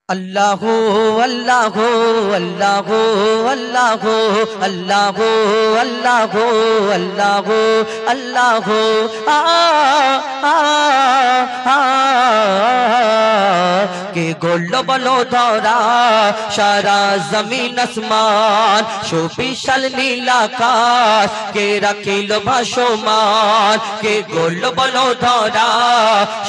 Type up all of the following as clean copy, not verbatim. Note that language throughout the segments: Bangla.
अल्लाहु अल्लाहु अल्लाहु अल्लाहु अल्लाहु अल्लाहु अल्लाहु अल्लाहु आ आ आ के गोल्लो बलो धरा सारा जमीन आसमान सुविशाल नील आकाश के रखिल भासमान के गोल्लो बलो धरा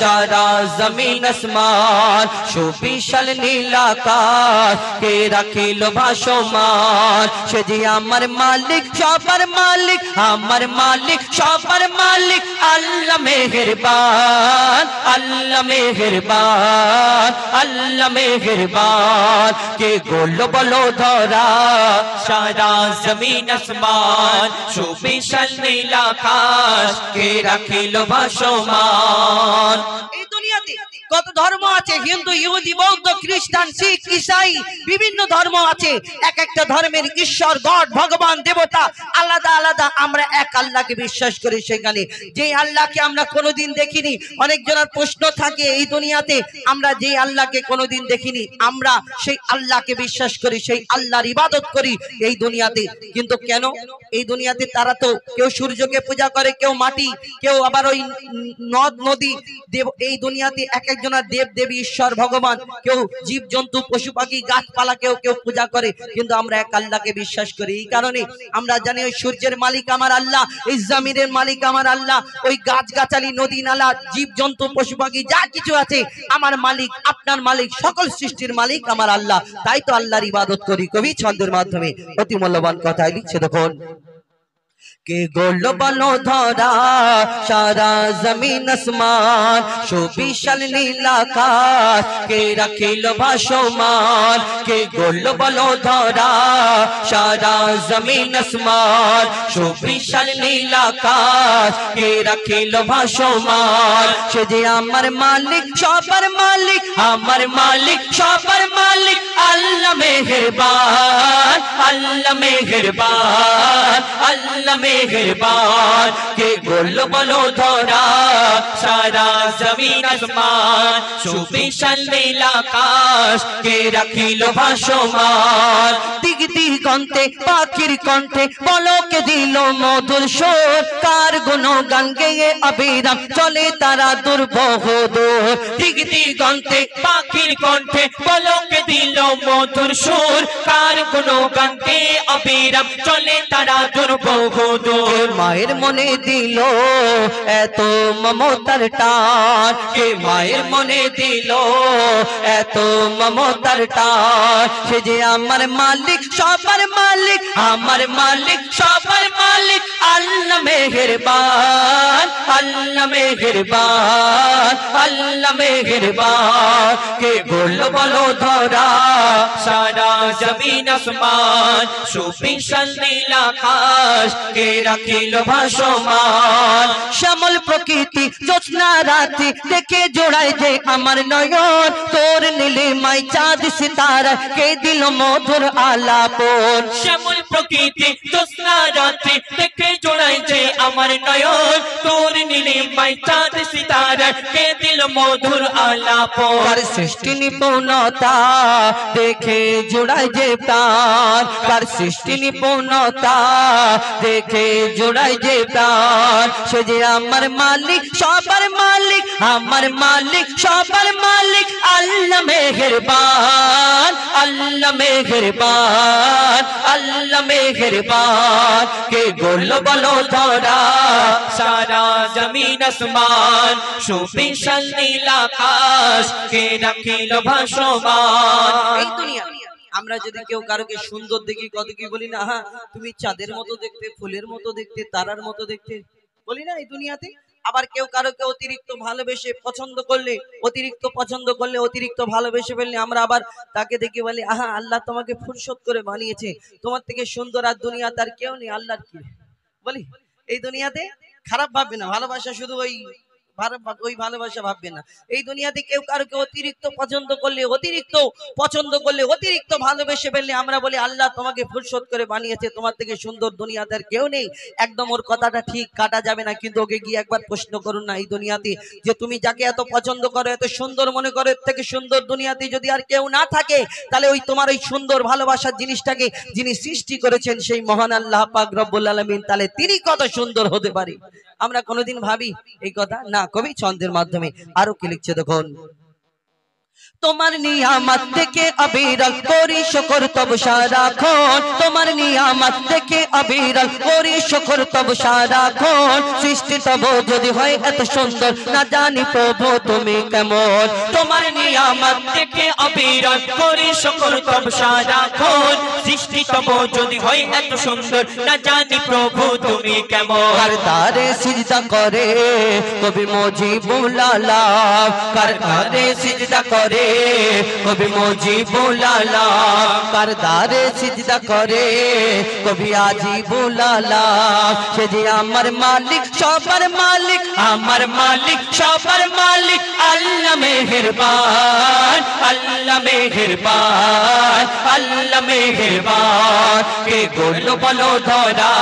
सारा जमीन आसमान सुविशाल नील आकाश के रखिल भासमान से जे आमार मालिक सबर मालिक आमार मालिक सबर मालिक अल्लाह मेहरबान अल्लाह मेहरबान अल्लाह मेहरबान के गोल्लो बलो धरा सारा जमीन आसमान सुविशाल नील आकाश के रखिल भासमान। কত ধর্ম আছে হিন্দু ইহুদি বৌদ্ধ খ্রিস্টান শিখ ঈসাই বিভিন্ন ধর্ম আছে এক একটা ধর্মের ঈশ্বর গড ভগবান দেবতা আলাদা আলাদা আমরা এক আল্লাহকে বিশ্বাস করি সেখানে যে আল্লাহকে আমরা কোনোদিন দেখিনি অনেক জনের প্রশ্ন থাকে এই দুনিয়াতে আমরা যে আল্লাহকে কোনোদিন দেখিনি আমরা সেই আল্লাহকে বিশ্বাস করি সেই আল্লাহর ইবাদত করি এই দুনিয়াতে কিন্তু কেন এই দুনিয়াতে তারা তো কেউ সূর্যকে পূজা করে কেউ মাটি কেউ আবার ওই নদ নদী দেব এই দুনিয়াতে এক একজনের দেব দেবী ঈশ্বর ভগবান কেউ জীব জন্তু পশু পাখি গাছপালা কেউ কেউ পূজা করে কিন্তু আমরা এক আল্লাহকে বিশ্বাস করি এই কারণে আমরা জানি ওই সূর্যের মালিক আমার আল্লাহ এই জমিনের মালিক আমার আল্লাহ ওই গাছগাছালি নদী নালা জীব জন্তু পশু পাখি যা কিছু আছে আমার মালিক আপনার মালিক সকল সৃষ্টির মালিক আমার আল্লাহ তাই তো আল্লাহর ইবাদত করি কবি ছন্দের মাধ্যমে অতি মূল্যবান কথাই লিখছে দেখুন के गोल्लो बलो धरा सारा जमीन आसमान सुविशाल नील आकाश के रखिल भासमान के गोल्लो बलो धरा सारा जमीन आसमान सुविशाल नील आकाश के रखिल भासमान से जे आमार मालिक सबर मालिक आमार मालिक सबर मालिक अल्लाह मेहरबान अल्लाह मेहरबान अल्लाह मेहरबान के गोल्लो बलो धरा सारा जमीन आसमान सुविशाल नील आकाश के रखिल भासमान दिग दिगंते पाखिर कण्ठे पलके दिल मधुर सुर कार गुणगान गेये अविराम चले तारा दुर्बहदूर दिग दिगंते पाखिर कण्ठे पलके दिल मधुर सुर कार गुणगान गेये अविराम चले तारा दुर्बहदूर माয়ের মনে দিল এত মমতার টান কে মায়ের মনে দিল এত মমতার টান সে যে আমার মালিক সবার মালিক আমার মালিক সবার মালিক আল্লাহ মেহেরবান আল্লাহ মেহেরবান আল্লাহ মেহেরবান কে গোল বলো ধরা সারা জমিন আসমান সুবিশাল নীল আকাশ কে রাখিল ভাসমান শ্যামল প্রকৃতি জ্যোৎস্না রাতে দেখে জোড়ায় যে আমার নয়ন তোর নীলিমায় চাঁদ সিতারা কে দিল মধুর আলাপন শ্যামল প্রকৃতি জ্যোৎস্না রাতে দেখে জোড়ায় যে আমার নয়ন তোর নীলিমায় চাঁদ সিতারা কে দিল মধুর আলাপন তার সৃষ্টি নিপুণতা দেখে জোড়ায় যে প্রাণ তার সৃষ্টি নিপুণতা দেখে জোড়ায় যে প্রাণ সে যে আমার মালিক সবার মালিক আমার মালিক সবার মালিক আল্লাহ মেহেরবান আল্লাহ মেহেরবান আল্লাহ মেহেরবান কে গোল বলো ধরা সারা জমিন আসমান সুবিশাল নীল আকাশ কে রাখিল ভাসমান এই দুনিয়া আমরা যদি কেউ কারোকে সুন্দর দেখি কত কি বলি না হ্যাঁ তুমি চাঁদের মতো দেখতে ফুলের মতো দেখতে তারার মতো দেখতে বলি না এই দুনিয়াতে আবার কেউ কারোকে অতিরিক্ত ভালোবেসে পছন্দ করলে অতিরিক্ত ভালোবেসে ফেললে আমরা আবার তাকে দেখে বলি আহা আল্লাহ তোমাকে ফুরসত করে বানিয়েছে তোমার থেকে সুন্দর আর দুনিয়া তার কেউ নেই আল্লাহর কি বলি এই দুনিয়াতে খারাপ ভাববে না ভালোবাসা শুধু ওই ওই ভালোবাসা ভাববে না। এই দুনিয়াতে কেউ কারোকে অতিরিক্ত পছন্দ করলে, অতিরিক্ত পছন্দ করলে, অতিরিক্ত ভালোবেসে ফেললে আমরা বলি আল্লাহ তোমাকে ফুরসত করে বানিয়েছে, তোমার থেকে সুন্দর দুনিয়াতে আর কেউ নেই। একদম ওর কথাটা ঠিক, কাটা যাবে না। কিন্তু ওকে গিয়ে একবার প্রশ্ন করুন না, এই দুনিয়াতে যে তুমি যাকে এত পছন্দ করো, এত সুন্দর মনে করো, এর থেকে সুন্দর দুনিয়াতে যদি আর কেউ না থাকে, তাহলে ওই তোমার ওই সুন্দর ভালোবাসার জিনিসটাকে যিনি সৃষ্টি করেছেন সেই মহান আল্লাহ পাক রব্বুল আলামিন, তাহলে তিনি কত সুন্দর হতে পারে। আমরা কোনোদিন ভাবি এই কথা না? কবি ছন্দের মাধ্যমে আরো কি লিখছে দেখুন। তোমার নিয়ামত দেখে অবিরল করি শুকর তব সারাক্ষণ, তোমার নিয়ামত দেখে অবিরল করি শুকর তব সারাক্ষণ। সৃষ্টি তব যদি হয় এত সুন্দর, না জানি প্রভু তুমি কেমন। তোমার নিয়ামত দেখে অবিরল করি শুকর তব সারাক্ষণ। সৃষ্টি তব যদি হয় এত সুন্দর, না জানি প্রভু তুমি কেমন। কার তারে সিজদা করে কবি মুজিবুল আলাম, কার তারে সিজদা করে কবি মুজিবুল আলাম, কার তারে সিজদা করে কবি আজিবুল আলাম। সে যে আমার মালিক সবার মালিক, আমার মালিক সবার মালিক, আল্লাহ মেহেরবান, আল্লাহ মেহেরবান, আল্লাহ মেহেরবান। কে গড়ল বলো ধরা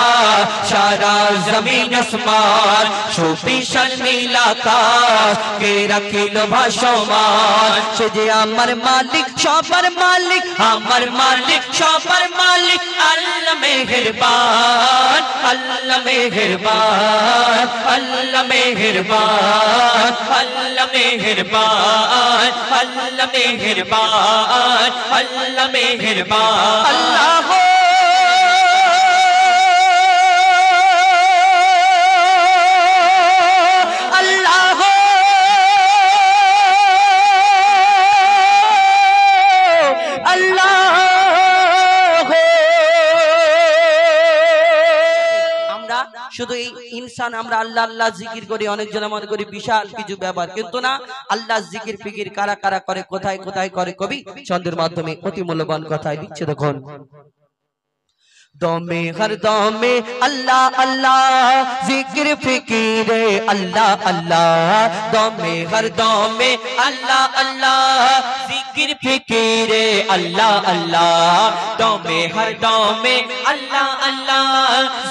সারা জমিন আসমান, সুবিশাল নীল আকাশ কে রাখিল ভাসমান। সে যে আমার মালিক সবার মালিক, আমার মালিক সবার মালিক, আল্লাহ মেহেরবান, আল্লাহ মেহেরবান, আল্লাহ মেহেরবান, আল্লাহ মেহেরবান, আল্লাহ মেহেরবান, আল্লাহ মেহেরবান। আল্লাহ শুধু এই ইনসান আমরা আল্লাহ আল্লাহ জিকির করি, অনেকজন মনে করি বিশাল কিছু ব্যাপার, কিন্তু না। আল্লাহ জিকির ফিকির কারা কারা করে, কোথায় কোথায় করে, কবি ছন্দের মাধ্যমে অতি মূল্যবান কথাই লিখছে দেখুন। দমে হর দমে আল্লাহ আল্লাহ জিকির ফিকিরে আল্লাহ আল্লাহ, দমে হর দমে আল্লাহ আল্লাহ জিকির ফিকিরে আল্লাহ আল্লাহ, দমে হর দমে আল্লাহ আল্লাহ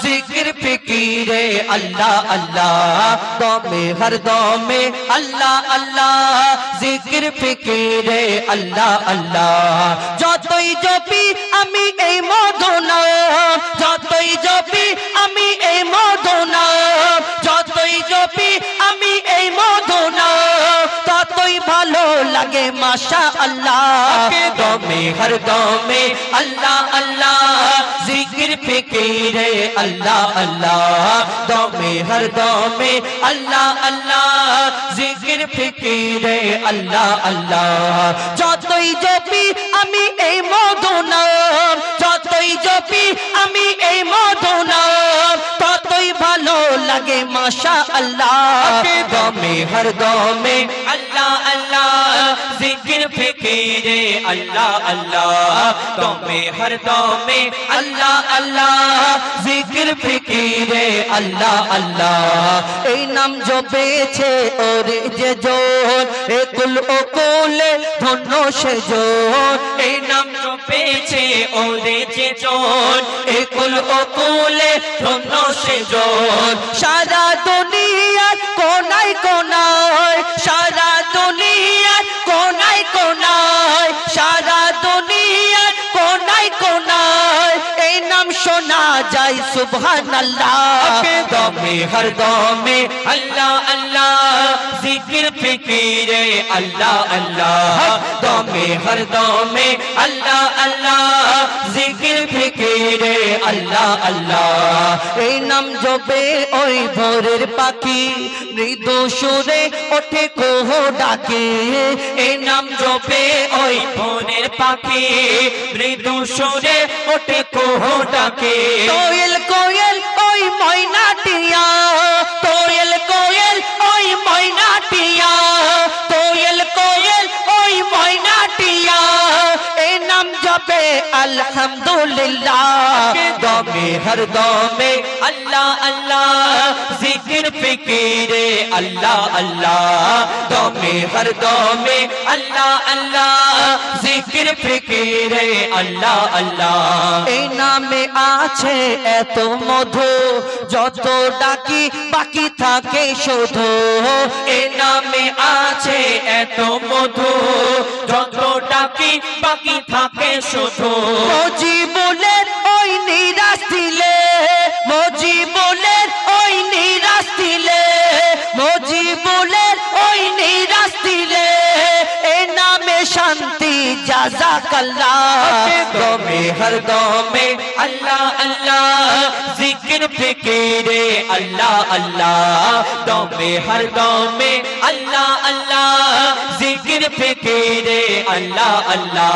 জিকির ফিকিরে আল্লাহ আল্লাহ, দমে হর দমে আল্লাহ আল্লাহ জিকির ফিকিরে আল্লাহ আল্লাহ। যতই জপি আমি এই মদনা, যতই জপি আমি এই মদনা, যতই জপি আমি এই মদনা, ততই ভালো লাগে মাশা আল্লাহ। দমে হর দমে আল্লাহ আল্লাহ জিকির ফিকিরে আল্লাহ আল্লাহ, দমে হর দমে আল্লাহ আল্লাহ জিকির ফিকিরে আল্লাহ আল্লাহ। যতই জপি আমি এই মদনা, যতই জপি আমি এই মদনা, ততই ভালো লাগে মাশা আল্লাহ। দমে হর দমে আল্লাহ আল্লাহ জিকির ফিকিরে আল্লাহ আল্লাহ, দমে হর দমে আল্লাহ আল্লাহ জিকির ফিকিরে আল্লাহ আল্লাহ। এই নাম জপেছে ওরে যে জন, একুল ওকুলে ধন্য সে জন। এই নাম জপেছে ওরে যে জন, একুল ওকুলে ধন্য সে জন। সারা দুনিয়ার কোনায় কোনায়, সারা দুনিয়ার কোনায় কোনায়, সারা দুনিয়ার কোনায় কোনায় এই নাম শোনা যায় সুবহানাল্লাহ। দমে হর দমে আল্লাহ আল্লাহ জিকির ফিকিরে আল্লাহ আল্লাহ, দমে হর দমে আল্লাহ আল্লাহ জিকির ফিকিরে আল্লাহ আল্লাহ। এই নাম জপে ওই ভোরের পাখি মৃদু সুরে ওঠে কোহ ডাকে, এই নাম জপে ওই বনের পাখি মৃদু সুরে ওঠে কোহ ডাকে। কোয়েল কোয়েল ওই ময়নাটিয়া, কোয়েল কোয়েল ওই ময়নাটিয়া, কোয়েল কোয়েল ওই ময়নাটিয়া এই নাম জপ पे अल्हम्दुलिल्लाह दमे हर दमे अल्लाह अल्लाह जिक्र फिक्रे अल्लाह अल्लाह दमे हर दमे अल्लाह अल्लाह जिक्र फिक्रे अल्लाह अल्लाह এই নামে আছে এত মধু যত ডাকি বাকি থাকে শুধু এই নামে আছে এত মধু যত ডাকি বাকি থাকে শুধু মজিবুলের ওই নিরাশ দিলে মজিবুলের ওই নিরাশ দিলে মজিবুলের ওই নিরাশ দিলে এই নামে শান্তি জাযাকাল্লাহ দমে হর দমে আল্লাহ আল্লাহ জিকির ফিকিরে আল্লাহ আল্লাহ দমে হর দমে আল্লাহ আল্লাহ জিকির ফিকিরে আল্লাহ আল্লাহ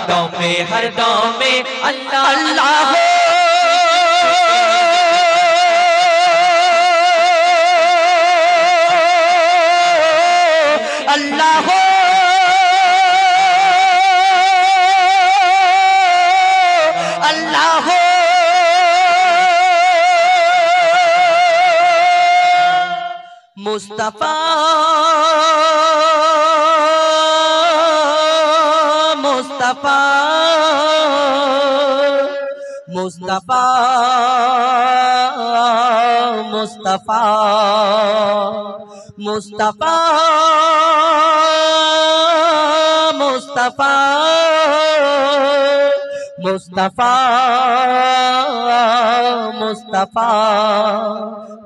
দমে হর দমে আল্লাহ আল্লাহ अल्लाह अल्लाह मुस्तफा मुस्तफा मुस्तफा मुस्तफा मुस्तफा मुस्तफा मुस्तफा मुस्तफा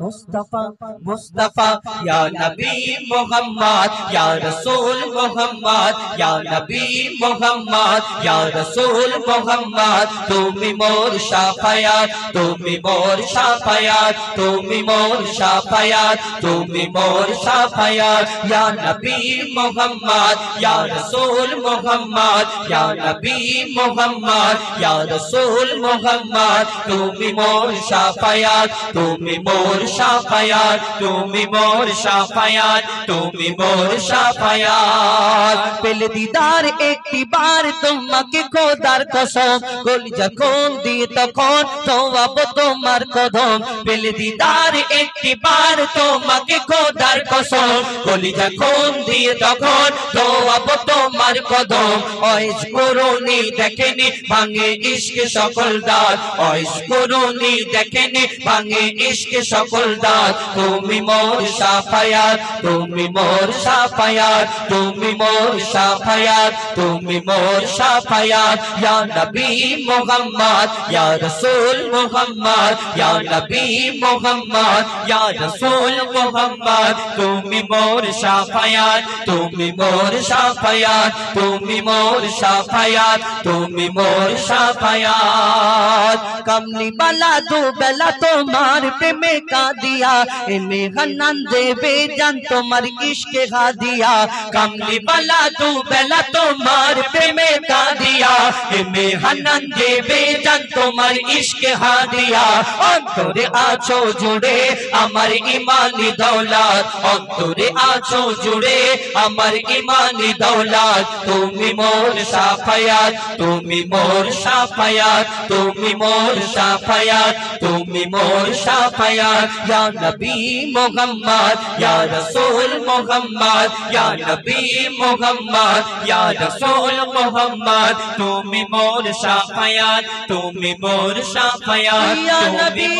मुस्तफा मुस्तफा या नबी मोहम्मद या रसूल मोहम्मद या नबी मोहम्मद या रसूल मोहम्मद तुमी मोर शाफायात तुमी मोर शाफायात तुमी मोर शाफायात तुमी मोर शाफायात या नबी मोहम्मद या रसूल मोहम्मद या नबी मोहम्मद या रसूल मोहम्मद तुमी मोर शाफायात तुमी मोर शाफायात तुमी मोर शाफायात तुमी मोर शाफायात পেলে দিদার একটি বার তোমাকে খোদার কসম গলি যখন দিয়ে তখন তোয়াব তোমার কদম পেলে দিদার একটি বার তোমাকে খোদার কসম গলি যখন দিয়ে তখন তোয়াব তোমার কদম ওয়াইজ করুনি দেখেনি ভাঙে ইশক সকল দাঁত ওয়াইজ করুনি দেখেনি ভাঙে ইশক সকল দাঁত তুমি মোর শাফায়াত তুমি মোর শাফায়াত তুমি মোর শাফায়াত তুমি মোর শাফায়াত ইয়া নবী মুহাম্মদ ইয়া রাসূল মুহাম্মদ ইয়া নবী মুহাম্মদ ইয়া রাসূল মুহাম্মদ তুমি মোর শাফায়াত তুমি মোর শাফায়াত তুমি মোর শাফায়াত তুমি মোর শাফায়াত কমলি বালা দু বেলা তোমার প্রেমে কা दिया इनमें हन्नान देवे जान तुम्हार इश्क खा दिया कमली वाला तू बेला तुम्हार प्रेमे का दिया इनमें हन्नान देवे जान तुम्हार इश्क खा दिया अंतरे आछो जुड़े अमर ईमानी दौलत अंतरे आछो जुड़े अमर ईमानी दौलत तुमी मोर शाफायात तुमी मोर शाफायात तुमी मोर शाफायात तुमी मोर शाफायात या नबी मोहम्मद या रसूल मोहम्मद या नबी मोहम्मद या रसूल मोहम्मद तुमी मोर शाफायात तुमी मोर शाफायात या नबी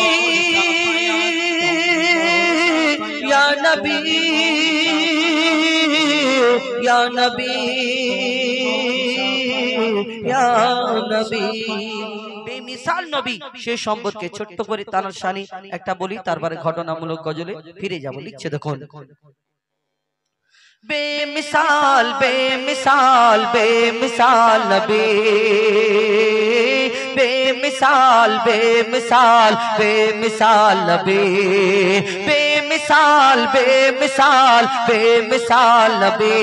या नबी या नबी या नबी বেমিসাল নবী সে সম্পর্কে ছোট্ট করে তানার শানি একটা বলি তারপরে ঘটনামূলক গজলে ফিরে যাব লিখছে দেখুন बेमिसाल बेमिसाल बेमिसाल नबी बेमिसाल बेमिसाल बेमिसाल नबी बेमिसाल बेमिसाल बेमिसाल नबी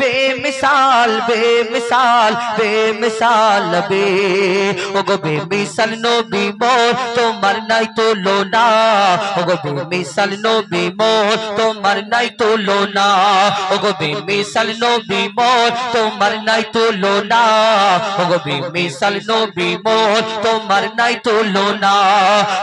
বেমিসাল বেমিসাল বেমিসাল নবী ওগো বেমিসাল নবী মোর তোমার নাই তুলনা ওগো বেমিসাল নবী মোর তোমার নাই তুলনা ওগো বেমিসাল নবী মোর তোমার নাই তুলনা ওগো বেমিসাল নবী মোর তোমার নাই তুলনা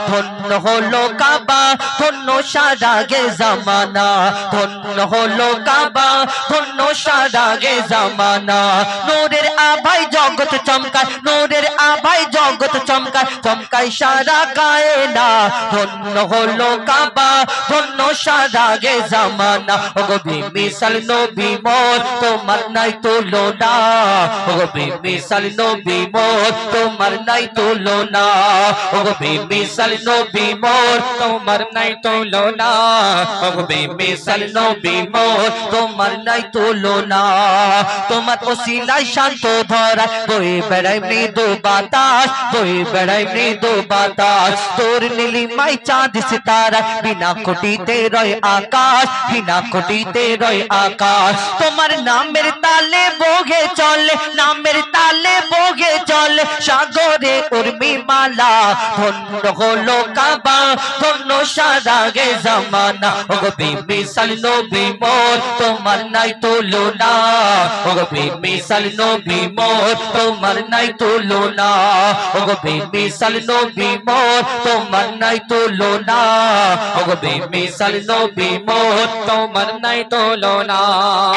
ধন্য হলো কাবা ধন্য সারা গে জামানা ধন্য হলো কাবা ধন্য সারা গে জামানা নূরের আভায় জগৎ চমকায় নূরের আভায় জগৎ চমকায় চমকায় সারা কায়না ধন্য হলো কাবা ধন্য সারা গে জামানা ওগো বেমিসাল নবী মোর তোমার নাই তুলনা ওগো বেমিসাল নবী মোর তোমার নাই তুলনা ওগো বেমিসাল নবী মোর তোমার নাই তুলনা ওগো বেমিসাল নবী মোর তোমার নাই তুলনা তোমার ওসিলায় শান্ত ধরা বয়ে বেড়ায় মৃদু বাতাস বয়ে বেড়ায় মৃদু বাতাস তোর নীলিমায় চাঁদ সিতারা বিনা কোটিতে রয় আকাশ বিনা কোটিতে রয় আকাশ তোমার নামের তালে বগে চলে নামের তালে বগে চলে সাগরে উর্মি মালা ধন্য হলো কাবা ধন্য সারা গে জামানা ওগো বেমিসাল নবী মোর তোমার নাই তুলনা ওগো বেমিসাল নবী মোর তোমার নাই তুলনা ওগো বেমিসাল নবী মোর তোমার নাই তুলনা ওগো বেমিসাল নবী মোর তোমার নাই তুলনা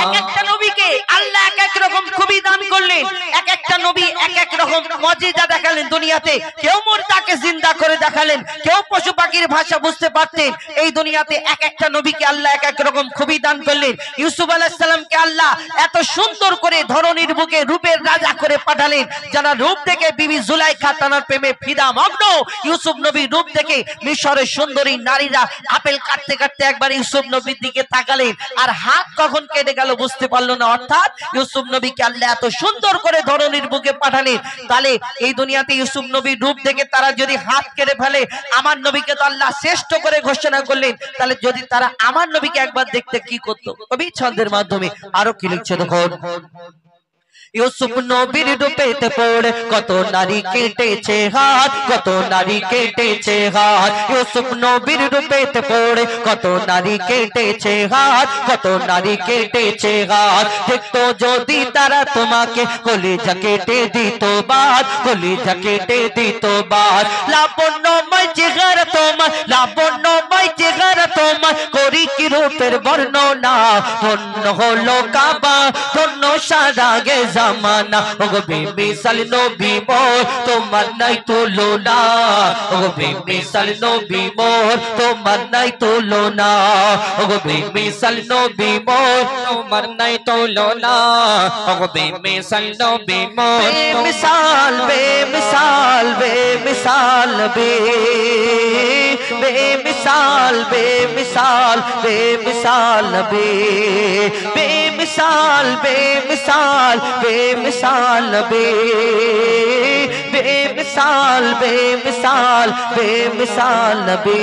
এক একটা নবীকে আল্লাহ এক এক রকম খুবই দান করলেন এক একটা নবী এক এক রকম মুজিজা দেখালেন দুনিয়াতে কেউ মুর্দাকে জিন্দা করে দেখালেন কেউ পশু পাখির ভাষা বুঝতে পারতেন এই দুনিয়াতে এক একটা নবীকে আল্লাহ এক এক রকম খুবই দান করলেন ইউসুফ আলাইহিস সালামকে আল্লাহ এত সুন্দর করে ধরনীর বুকে রূপের রাজা করে পাঠালেন যারা রূপ থেকে বিবি জুলাইখা তার প্রেমে ফিদা মগ্ন ইউসুফ নবীর রূপ থেকে মিশরের সুন্দরী নারীরা আপেল কাটতে কাটতে একবার ইউসুফ নবীর দিকে তাকালেন আর হাত কখন কেটে গেল বুঝতে পারলো না অর্থাৎ ইউসুফ নবীকে আল্লাহ এত সুন্দর করে ধরনীর বুকে পাঠালেন তাহলে এই দুনিয়াতে ইউসুফ নবীর রূপ থেকে তারা যদি হাত কেটে ফেলে আমার নবীকে তো আল্লাহ শ্রেষ্ঠ করে ঘোষণা করলেন তাহলে যদি তারা আমার নবীকে একবার দেখতে কি করতো কবি ছন্দের মাধ্যমে আরো কি লিখছে দেখুন ইউসুফ নবীর রূপেতে পড়ে কত নারী কেটেছে হাত কত নারী কেটেছে হাত ইউসুফ নবীর রূপেতে পড়ে কত নারী কেটেছে হাত কত নারী কেটেছে হাত দেখতো যদি তারা তোমাকে কলিজা কেটে দিত বাদ কলিজা কেটে দিত বাদ লাবণ্যময় চেহারা তোমার লাবণ্যময় চেহারা তোমার করি কি রূপের বর্ণনা ধন্য হলো কাবা ধন্য সারা গে জামানা ওগো বেমিসাল নবী মোর তোমার নাই তুলনা ওগো বেমিসাল নবী মোর তোমার নাই তুলনা ওগো বেমিসাল নবী মোর তোমার নাই তুলনা ওগো বেমিসাল নবী মোর বেমিসাল বেমিসাল বেমিসাল বেমিসাল বেমিসাল বেমিসাল বেমিসাল বেমিসাল बेमिसाल बेमिसाल बेमिसाल बेमिसाल बे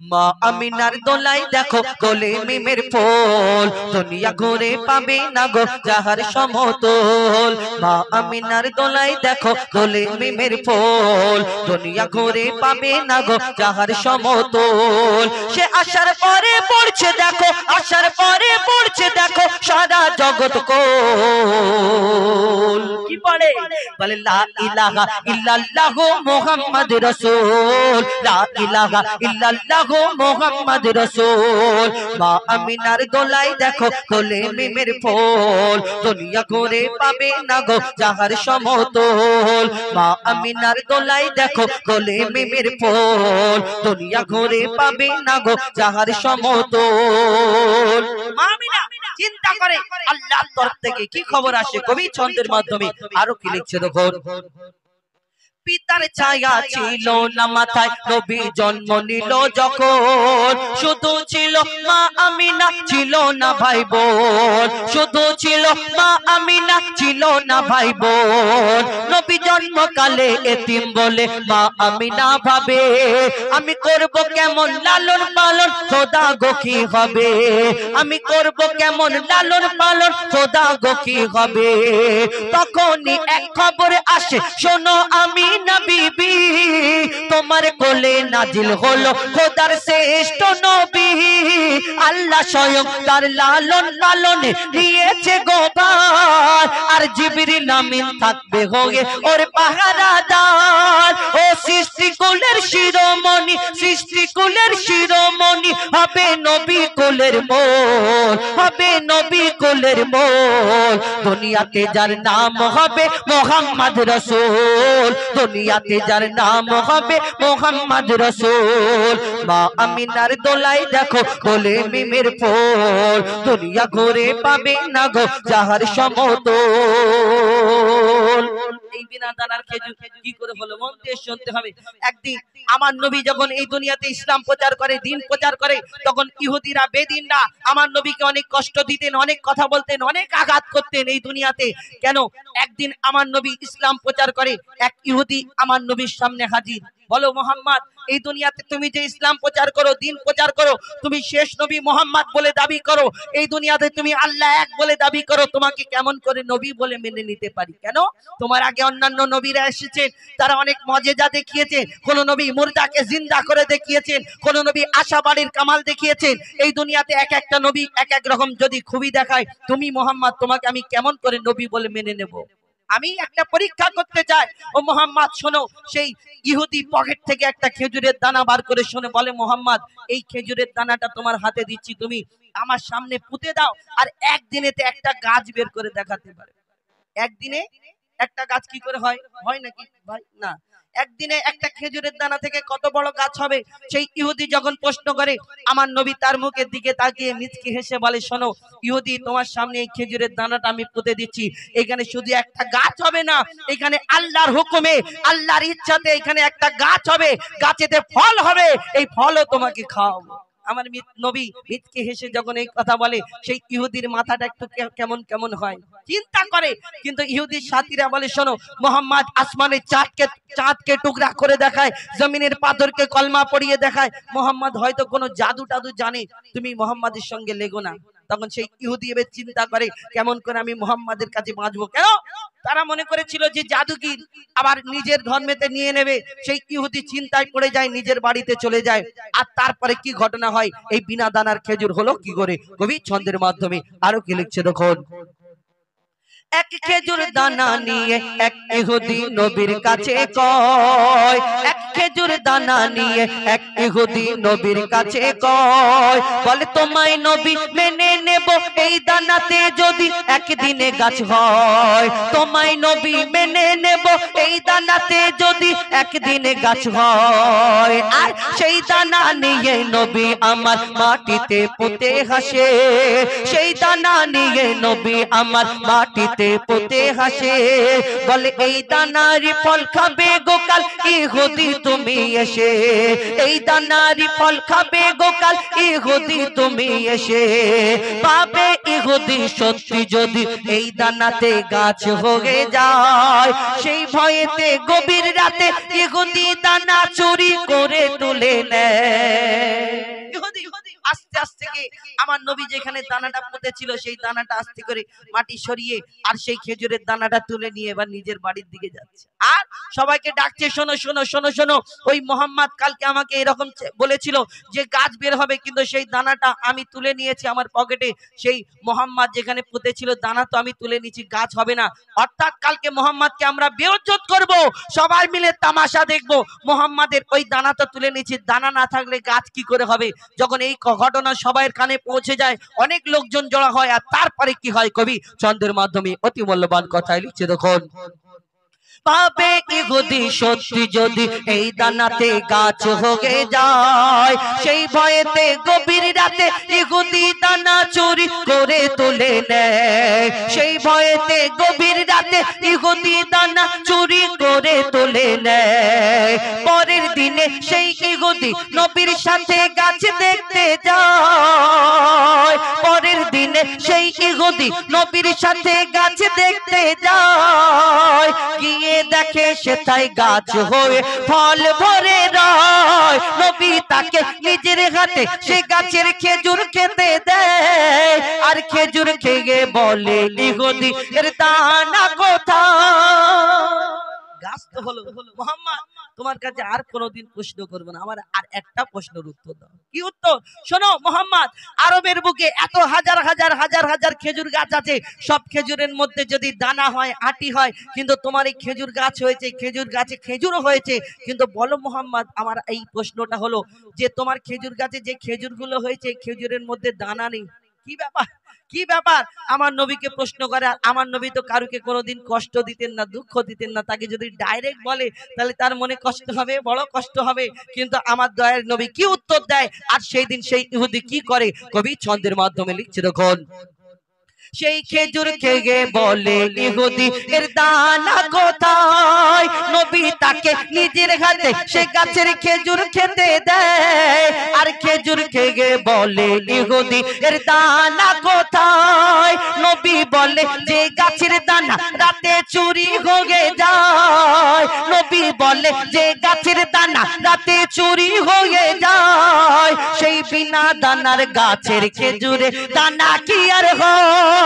মা আমিনার দোলাই দেখো কোলে মিমের ফুল দুনিয়া ঘুরে পাবে না গো যাহার সমতল মা আমিনার দোলাই দেখো কোলে মিমের ফুল দুনিয়া ঘুরে পাবে না গো যাহার সমতল সে আসার পরে পড়ছে দেখো আসার পরে পড়ছে দেখো সারা জগৎ কোল কি পড়ে বলে লা ইলাহা ইল্লাল্লাহু মুহাম্মাদুর রাসূল লা ইলাহা ইল্লাল্লাহু মোহাম্মদ রসুল মা আমিনার দোলাই দেখো কোলে মিমের ফুল দুনিয়া ঘুরে পাবে না গো যাহার সমতল মা আমিনার দোলাই দেখো কোলে মিমের ফুল দুনিয়া ঘুরে পাবে না গো যাহার সমতল মা আমিনা চিন্তা করে আল্লাহর তরফ থেকে কি খবর আসে কবি ছন্দের মাধ্যমে আরো কি লিখছে দেখো পিতার ছায়া ছিল না মাথায় নবী জন্ম নিল যখন শুধু ছিল মা আমিনা ছিল না ভাই বোন শুধু ছিল মা আমিনা ছিল না ভাই বোন নবী জন্মকালে এতিম বলে মা আমিনা ভাবে আমি করব কেমন লালন পালন খোদা গো কি হবে আমি করব কেমন লালন পালন খোদা গো কি হবে তখনই এক খবর আসে শোনো আমিনা বিবি তোমার কোলে নাজিল হলো খোদার শ্রেষ্ঠ নবী আল্লাহ স্বয়ং তার লালন পালনে দিয়েছে গোবার আর জিবরিল আমিন থাকবে হয়ে ওর পাহারাদার ও সৃষ্টিকুলের শিরোমণি সৃষ্টিকুলের শিরোমণি হবে নবী কুলের মোল হবে নবী কুলের মোল দুনিয়াতে যার নাম হবে মোহাম্মদ রাসূল দুনিয়াতে যার নাম হবে মোহাম্মদ রাসূল মা আমিনার দোলাই দেখো কোলে মিমের ফুল দুনিয়া ঘুরে পাবে না গো যাহার সমতল এই বিনা দানার খেজুর কি করে হলো মন দিয়ে শুনতে হবে একদিন আমার নবী যখন এই দুনিয়াতে ইসলাম প্রচার করে দিন প্রচার করে তখন ইহুদিরা বেদিনরা আমার নবীকে অনেক কষ্ট দিতেন অনেক কথা বলতেন অনেক আঘাত করতেন এই দুনিয়াতে কেন একদিন আমার নবী ইসলাম প্রচার করে এক ইহুদি আমার নবীর সামনে হাজির বলো মোহাম্মদ এই দুনিয়াতে তুমি যে ইসলাম প্রচার করো দিন প্রচার করো তুমি শেষ নবী মোহাম্মদ বলে দাবি করো এই দুনিয়াতে তুমি আল্লাহ এক বলে দাবি করো তোমাকে কেমন করে নবী বলে মেনে নিতে পারি কেন তোমার আগে অন্যান্য নবীরা এসেছেন তারা অনেক মজেজা দেখিয়েছেন কোন নবী মুর্দাকে জিন্দা করে দেখিয়েছেন কোন নবী আশাবাড়ির কামাল দেখিয়েছেন এই দুনিয়াতে এক একটা নবী এক এক রকম যদি খুবই দেখায় তুমি মোহাম্মদ তোমাকে আমি কেমন করে নবী বলে মেনে নেব আমি একটা পরীক্ষা করতে চাই ও মোহাম্মদ শোনো সেই ইহুদি পকেট থেকে একটা খেজুরের দানা বার করে শুনে বলে মোহাম্মদ এই খেজুরের দানাটা তোমার হাতে দিচ্ছি তুমি আমার সামনে পুঁতে দাও আর একদিনেতে একটা গাছ বের করে দেখাতে পারে একদিনে একটা গাছ কি করে হয় হয় নাকি ভাই না একদিনে একটা খেজুরের দানা থেকে কত বড় গাছ হবে সেই ইহুদি যখন প্রশ্ন করে আমার নবী তার মুখের দিকে তাকিয়ে মিচকি হেসে বলে শোনো ইহুদি তোমার সামনে এই খেজুরের দানাটা আমি পুঁতে দিচ্ছি এখানে শুধু একটা গাছ হবে না এখানে আল্লাহর হুকুমে আল্লাহর ইচ্ছাতে এখানে একটা গাছ হবে গাছেতে ফল হবে এই ফলও তোমাকে খাওয়াবো আমার নবী মিচকি হেসে যখন এই কথা বলে সেই ইহুদির মাথাটা একটু কেমন কেমন হয় চিন্তা করে কিন্তু ইহুদির সাথীরা বলে শোনো মোহাম্মদ আসমানের চাঁদকে টুকরা করে দেখায় জমিনের পাথরকে কলমা পড়িয়ে দেখায় মোহাম্মদ হয়তো কোনো জাদু টাদু জানে তুমি মোহাম্মদের সঙ্গে লেগো না তখন সেই ইহুদি এবার চিন্তা করে কেমন করে আমি মোহাম্মদের কাছে বাঁচবো কেন তারা মনে করেছিল যে জাদুগির আবার নিজের ধর্মেতে নিয়ে নেবে সেই ইহুদি চিন্তায় পড়ে যায় নিজের বাড়িতে চলে যায় আর তারপরে কি ঘটনা হয় এই বিনা দানার খেজুর হলো কি করে কবি ছন্দের মাধ্যমে আরো কি লিখছে দেখুন এক খেজুর দানা নিয়ে এক ইহুদি নবীর কাছে কয় এক খেজুর দানা নিয়ে এক ইহুদি নবীর কাছে কয় বলে তোমায় নবী মেনে নেব এই দানাতে যদি একদিনে গাছ হয় তোমায় নবী মেনে নেব এই দানাতে যদি একদিনে গাছ হয় আর সেই দানা নিয়ে নবী আমার মাটিতে পুঁতে হাসে সেই দানা নিয়ে নবী আমার মাটিতে পুঁতে হাসে বলে এই দানারি ফল খাবে গোকাল ইহুদি তুমি এসে এই দানারি ফল খাবে গোকাল ইহুদি তুমি এসে পাবে ইহুদি সত্যি যদি এই দানাতে গাছ হয়ে যায় সেই ভয়েতে গভীর রাতে ইহুদি দানা চুরি করে তুলে নেয় ইহুদি আস্তে আস্তে আমার নবী যেখানে দানাটা পুঁতে ছিল সেই দানাটা আস্তে করে মাটি সরিয়ে আর সেই খেজুরের দানাটা তুলে নিয়ে এবার নিজের বাড়ির দিকে যাচ্ছে আর সবাইকে ডাকছে শোনো শোনো শোনো শোনো ওই মোহাম্মদ কালকে আমাকে এরকম বলেছিল যে গাছ বের হবে কিন্তু সেই দানাটা আমি তুলে নিয়েছি আমার পকেটে সেই মোহাম্মদ যেখানে পুঁতে ছিল দানা তো আমি তুলে নিয়েছি গাছ হবে না অর্থাৎ কালকে মোহাম্মদকে আমরা বেইজ্জত করব সবাই মিলে তামাশা দেখব মোহাম্মদের ওই দানা তো তুলে নিয়েছি দানা না থাকলে গাছ কি করে হবে যখন এই ঘটনা সবার কানে পৌঁছে যায় অনেক লোকজন জড়া হয় আর তারপরে কি হয় কবি ছন্দের মাধ্যমে অতি মূল্যবান কথাই লিখছে দেখুন পাবে ইহুদি সত্যি যদি এই দানাতে গাছ হয়ে যায়, সেই ভয়েতে গভীর রাতে ইহুদি দানা চুরি করে তুলে নেয়, সেই ভয়েতে গভীর রাতে ইহুদি দানা চুরি করে তুলে নেয়। পরের দিনে সেই ইহুদি নবীর সাথে গাছ দেখতে যায়, পরের দিনে সেই ইহুদি নবীর সাথে গাছ দেখতে যায়, গিয়ে দেখে সেটাই গাছ হয়ে ফল ভরে রয়। নবী তাকে নিজের হাতে সে গাছের খেজুর খেতে দেয়, আর খেজুর খেয়ে বলে ইহুদি এর দানা কোথায়? গাছ তো হলো মোহাম্মদ, তোমার কাছে আর কোনোদিন প্রশ্ন করবো না, আমার আর একটা প্রশ্নের উত্তর দাও। কি উত্তর? শোনো মোহাম্মদ, আরবের বুকে এত হাজার হাজার হাজার হাজার খেজুর গাছ আছে, সব খেজুরের মধ্যে যদি দানা হয় আটি হয়, কিন্তু তোমার এই খেজুর গাছ হয়েছে, খেজুর গাছে খেজুরও হয়েছে, কিন্তু বলো মোহাম্মদ, আমার এই প্রশ্নটা হলো যে তোমার খেজুর গাছে যে খেজুরগুলো হয়েছে খেজুরের মধ্যে দানা নেই, কি ব্যাপার? কি ব্যাপার? আমার নবীকে প্রশ্ন করে। আর আমার নবী তো কারুকে কোনোদিন কষ্ট দিতেন না, দুঃখ দিতেন না, তাকে যদি ডাইরেক্ট বলে তাহলে তার মনে কষ্ট হবে, বড় কষ্ট হবে, কিন্তু আমার দয়ার নবী কি উত্তর দেয়? আর সেই দিন সেই ইহুদি কি করে, কবি ছন্দের মাধ্যমে লিখছে দেখুন। সেই খেজুর খেয়ে বলে ইহুদি এর দানা কোথায়? নবী তাকে নিজের হাতে সে গাছের খেজুর খেতে দেয়, আর খেজুর খেয়ে বলে ইহুদি এর দানা কোথায়? নবী বলে যে গাছের দানা রাতে চুরি হয়ে যায়, নবী বলে যে গাছের দানা রাতে চুরি হয়ে যায়, সেই বিনা দানার গাছের খেজুরে দানা কি আর হয়?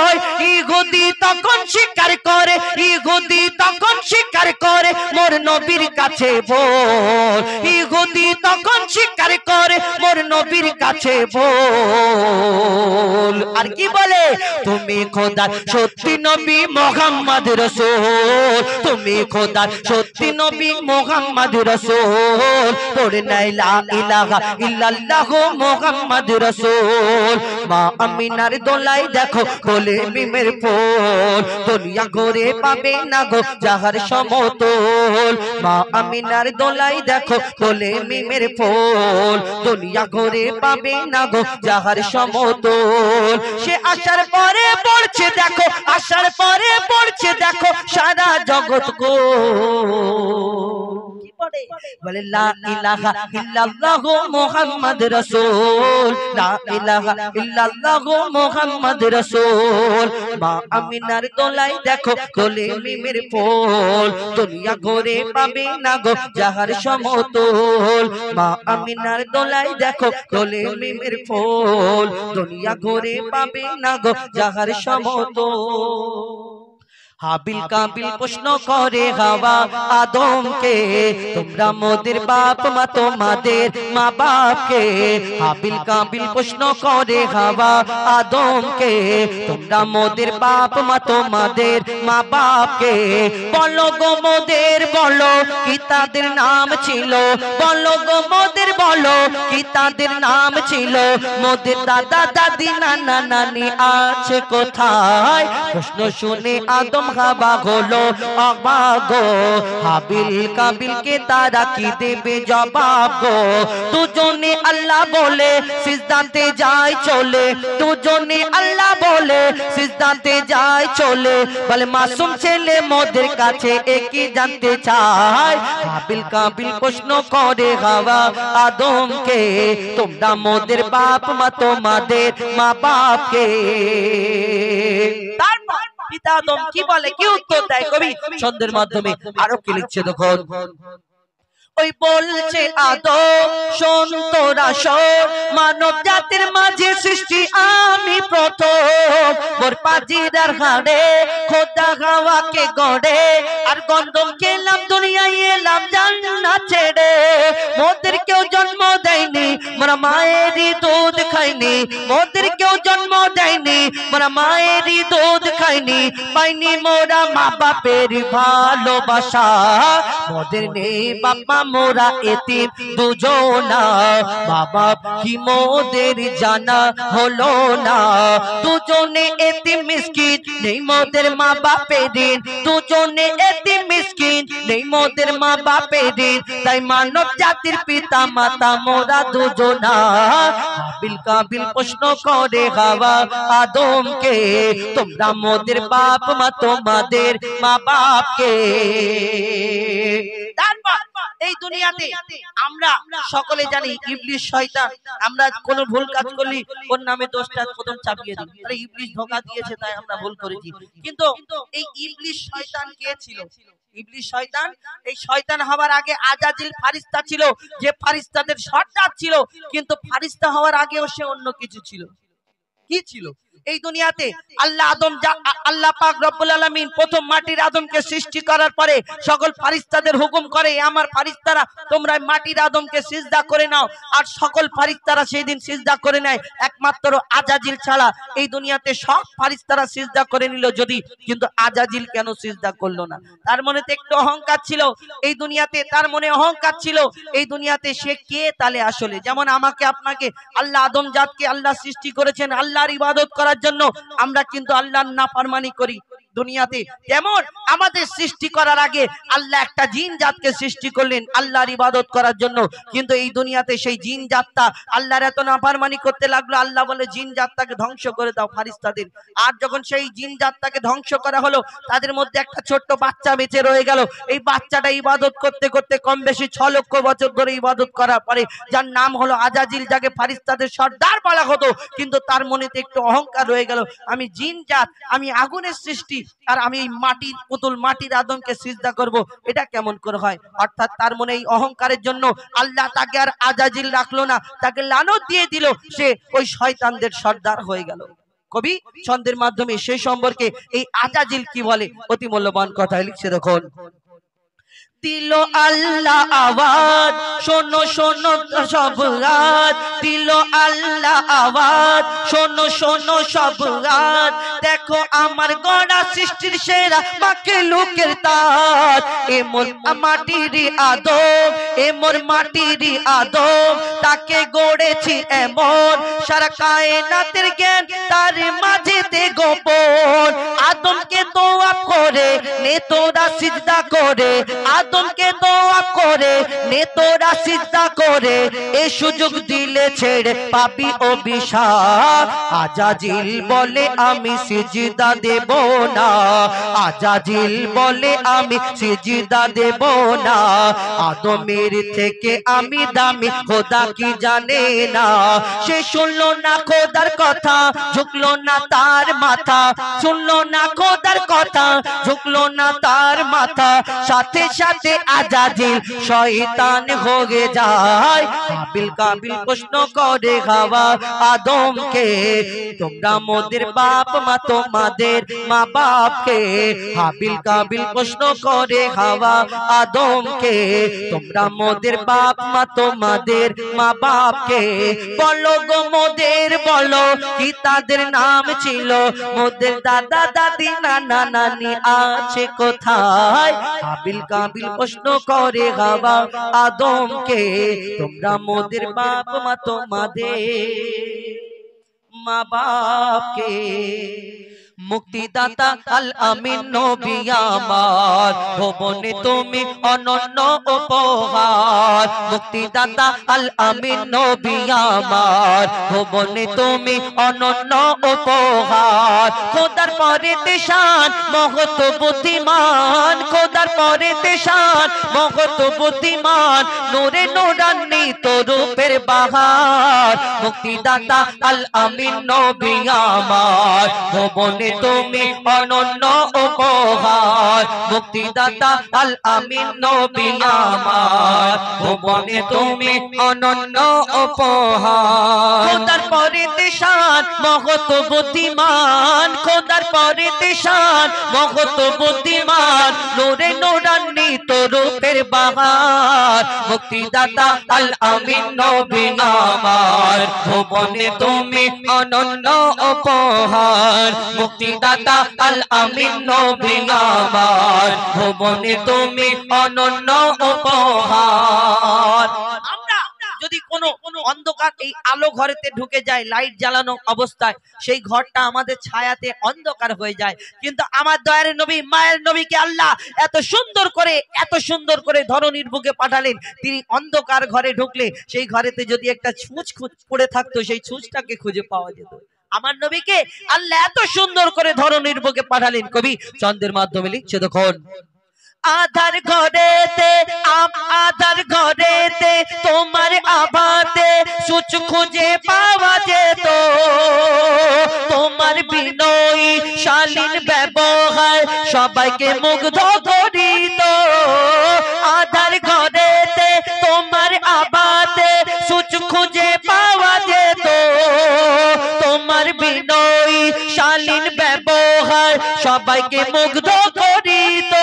ইহুদি তখন স্বীকার করে, ইহুদি তখন স্বীকার করে মোর নবীর কাছে বল, ইহুদি তখন স্বীকার করে মোর নবীর কাছে বল। আর কি বলে? তুমি খোদার সত্যি নবী মুহাম্মদ রাসূল, তুমি খোদার সত্যি নবী মুহাম্মদ রাসূল, পড়ে নাই লা ইলাহা ইল্লাল্লাহ মুহাম্মদ রাসূল। মা আমিনার দোলাই দেখো বলে মিমের ফুল, দুনিয়া ঘুরে পাবে না গো যাহার সমতল। মা আমিনার দোলাই দেখো বলে মিমের ফুল, দুনিয়া ঘুরে পাবে না গো যাহার সমতল। সে আসার পরে পড়ছে দেখো, আসার পরে পড়ছে দেখো সারা জগৎ গো। বলে লা ইলাহা ইল্লাল্লাহু মুহাম্মদ রাসূল, লা ইলাহা ইল্লাল্লাহু মুহাম্মদ রাসূল। মা আমিনার দোলাই দেখো কোলে মিমের ফুল, দুনিয়া ঘুরে পাবে না গো যাহার সমতল। মা আমিনার দোলাই দেখো কোলে মিমের ফুল, দুনিয়া ঘুরে পাবে না গো যাহার সমতল। হাবিল কাবিল প্রশ্ন করে হাওয়া আদমকে, তোমরা মোদের বাপ মা তোমাদের মা বাপকে। হাবিল কাবিল প্রশ্ন করে হাওয়া আদমকে, তোমরা মোদের বাপ মা তোমাদের মা বাপকে। বলো গো মোদের বলো কি তাদের নাম ছিল, বলো গো মোদের বলো কি তাদের নাম ছিল। মোদের দাদা দাদি নানা নানি আছে কোথায়? প্রশ্ন শুনে আদম হাওয়া হলো অবাক গো, হাবিল কাবিলকে তারা কি দেবে জবাব গো। দুজনে আল্লাহ বলে সিজদাতে যায় চলে, দুজনে আল্লাহ বলে সিজদাতে যায় চলে। বলে মাসুম ছেলে মোদের কাছে একই জানতে চায়। হাবিল কাবিল প্রশ্ন করে হাওয়া আদমকে, তোমরা মোদের বাপ মা তোমাদের মা বাপকে। তারপর পিতা আদম কি বলে, কি উত্তর দেয় কবি ছন্দের মাধ্যমে আরো কি লিখছে দেখুন। ওই বলছে আদম শোন তোরা শোন, মানব জাতির মাঝে সৃষ্টি আমি প্রথম। মোর পাজিরার হাড়ে খোদা হাওয়াকে গড়ে, আর গন্ধম খেলাম দুনিয়ায় এলাম জান্নাত ছেড়ে। মোদের কেউ জন্ম দেয়নি মোরা মায়েরই দুধ খাইনি, মোদের কেউ জন্ম দেয়নি মোরা মায়েরই দুধ খাইনি। পাইনি মোরা মা বাপের ভালোবাসা, মোদের নেই বাবা মোরা এতিম দুজনা। বাবা কি মোদের জানা হলো না, দুজনে এতিম মিসকিন নেই মোদের মা বাপের দিন। দুজনে এতিম মিসকিন নেই মোদের মা বাপের ঋণ তাই মানব জাতির পিতা মাতা মোরা দুজনা হাবিল কাবিল প্রশ্ন করে হাওয়া আদমকে তোমরা মোদের বাপ মা তোমাদের মা বাপকে। এই দুনিয়াতে আমরা সকলে জানি ইবলিস শয়তান, আমরা কোন ভুল কাজ করলে ওর নামে দোষটা প্রথম চাপিয়ে দিই, আরে ইবলিস ধোঁকা দিয়েছে তাই আমরা ভুল করেছি। কিন্তু এই ইবলিস শয়তান কে ছিল? ইবলিস শয়তান, এই শয়তান হওয়ার আগে আজাজিল ফারিস্তা ছিল, যে ফারিস্তাদের সর্দার ছিল, কিন্তু ফারিস্তা হওয়ার আগেও সে অন্য কিছু ছিল। কি ছিল? এই দুনিয়াতে আল্লাহ পাক রব্বুল আলামিন প্রথম মাটির আদমকে সৃষ্টি করার পরে সকল ফারিস্তাদের হুকুম করে, আমার ফারিস্তারা তোমরা মাটির আদমকে সিজদা করে নাও। আর সকল ফারিস্তারা সেই দিন সিজদা করে নেয়, একমাত্র আজাজিল ছাড়া। এই দুনিয়াতে সব ফারিস্তারা সিজদা করে নিল যদি, কিন্তু আজাজিল কেন সিজদা করলো না? তার মনেতে একটু অহংকার ছিল এই দুনিয়াতে, তার মনে অহংকার ছিল এই দুনিয়াতে। সে কে তাহলে আসলে? যেমন আমাকে আপনাকে আল্লাহ আদম জাতকে আল্লাহ সৃষ্টি করেছেন আল্লাহর ইবাদত করার জন্য, আমরা কিন্তু আল্লাহর নাফরমানি করি দুনিয়াতে। যেমন আমাদের সৃষ্টি করার আগে আল্লাহ একটা জিন জাতকে সৃষ্টি করলেন আল্লাহর ইবাদত করার জন্য, কিন্তু এই দুনিয়াতে সেই জিন জাতটা আল্লাহর এত নাফরমানি করতে লাগলো, আল্লাহ বলে জিন জাতটাকে ধ্বংস করে দাও ফারিস্তাদের। আর যখন সেই জিন জাতটাকে ধ্বংস করা হলো, তাদের মধ্যে একটা ছোট্ট বাচ্চা বেঁচে রয়ে গেল। এই বাচ্চাটা ইবাদত করতে করতে কম বেশি 6 লক্ষ বছর ধরে ইবাদত করার পরে, যার নাম হলো আজাজিল, যাকে ফারিস্তাদের সর্দার বলা হতো, কিন্তু তার মনেতে একটু অহংকার রয়ে গেল, আমি জিন জাত, আমি আগুনের সৃষ্টি, আর আমি এই মাটির পুতুল মাটির আদমকে সিজদা করব, এটা কেমন করে হয়? অর্থাৎ তার মনে এই অহংকারের জন্য আল্লাহ তাকে আর আজাজিল রাখলো না, তাকে লানত দিয়ে দিল, সে ওই শয়তানদের সর্দার হয়ে গেল। কবি ছন্দের মাধ্যমে সেই সম্পর্কে এই আজাজিল কি বলে অতি মূল্যবান কথা লিখছে দেখুন। দিল আল্লাহ আওয়াজ, শোনো শোনো সব রাত, দিল আল্লাহ আওয়াজ, শোনো শোনো সব রাত, দেখো আমার গড়া সৃষ্টির সেরা মাখলুকের তাজ, এ মোর মাটির আদম, এ মোর মাটির আদম, তাকে গড়েছি এমন, সারা কায়নাতের জ্ঞান তার মাঝেতে গোপন, আদমকে দোয়া করে নে তোরা সিজদা করে, আদমকে দোয়া করে নে তোরা সিজদা করে, এ সুযোগ দিলে ছেড়ে পাবি অভিশাপ, আজাজিল বলে আমি সিজদা দেব না, আজাজিল বলে আমি সিজদা দেব না, আদমের থেকে আমি দামি খোদা কি জানে না, সে শুনলো না খোদার কথা, ঝুঁকলো না তার মাথা, শুনলো না খোদার কথা, ঝুঁকলো না তার মাথা, সাথে সাথে আজাজিল শয়তান হয়ে যায়, হাবিল কাবিল প্রশ্ন করে হাওয়া আদমকে, তোমরা মোদের বাপ মা তোমাদের মা বাপকে, হাবিল কাবিল প্রশ্ন করে হাওয়া আদমকে, তোমরা মোদের বাপ মা তোমাদের মা বাপকে, বলো গো মোদের বলো কি তাদের নাম ছিল, মোদের দাদা দাদি নানা নানি আছে কোথায়, হাবিল কাবিল প্রশ্ন করে হাওয়া আদমকে, তোমরা মোদের বাপ মা তোমাদের মা বাপকে। মুক্তিদাতা আল আমিন নবী আমার, ভুবনে তুমি অনন্য উপহার, মুক্তিদাতা আল আমিন নবী আমার, ভুবনে তুমি অনন্য উপহার, খোদার পরে তেশান মহত বুদ্ধিমান, খোদার পরে তেশান মহত বুদ্ধিমান, নূরে নূরান্বিত রূপের বাহার, মুক্তিদাতা আল আমিন নবী আমার, ভুবনে তুমি অনন্য উপহার, মুক্তিদাতা আল আমিন নবী আমার, ভুবনে তুমি অনন্য উপহার, খোদার পরে তেশান মহত বুদ্ধিমান, খোদার পরে তেশান মহত বুদ্ধিমান, নূরে নূরান্বিত রূপের বাহার, মুক্তিদাতা আল আমিন নবী আমার, ভুবনে তুমি অনন্য উপহার, মুক্তিদাতা আল আমিন নবী আমার, ভুবনে তুমি অনন্য উপহার। আমরা যদি কোনো অন্ধকার এই আলো ঘরেতে ঢুকে যায় লাইট জ্বালানো অবস্থায়, সেই ঘরটা আমাদের ছায়াতে অন্ধকার হয়ে যায়। কিন্তু আমার দয়ার নবী মায়ের নবীকে আল্লাহ এত সুন্দর করে ধরনীর বুকে পাঠালেন। তিনি অন্ধকার ঘরে ঢুকলে সেই ঘরেতে যদি একটা ছুঁচ পড়ে থাকতো, সেই ছুঁচটাকে খুঁজে পাওয়া যেত। আমার নবীকে আল্লাহ এত সুন্দর করে ধরনীর বুকে পাঠালেন। কবি চন্দ্রের মাধ্যমে লিখছে, দেখুন, আধার ঘরেতে তোমার আভাতে সুচ খুঁজে পাওয়া যেত, তোমার বিনয়ী শালীন ব্যবহার সবাইকে মুগ্ধ করিত। আধার ঘরেতে তোমার আভাতে সুচ খুঁজে পাওয়া যেত, তোমার বিনয়ী শালীন ব্যবহার সবাইকে মুগ্ধ করিত।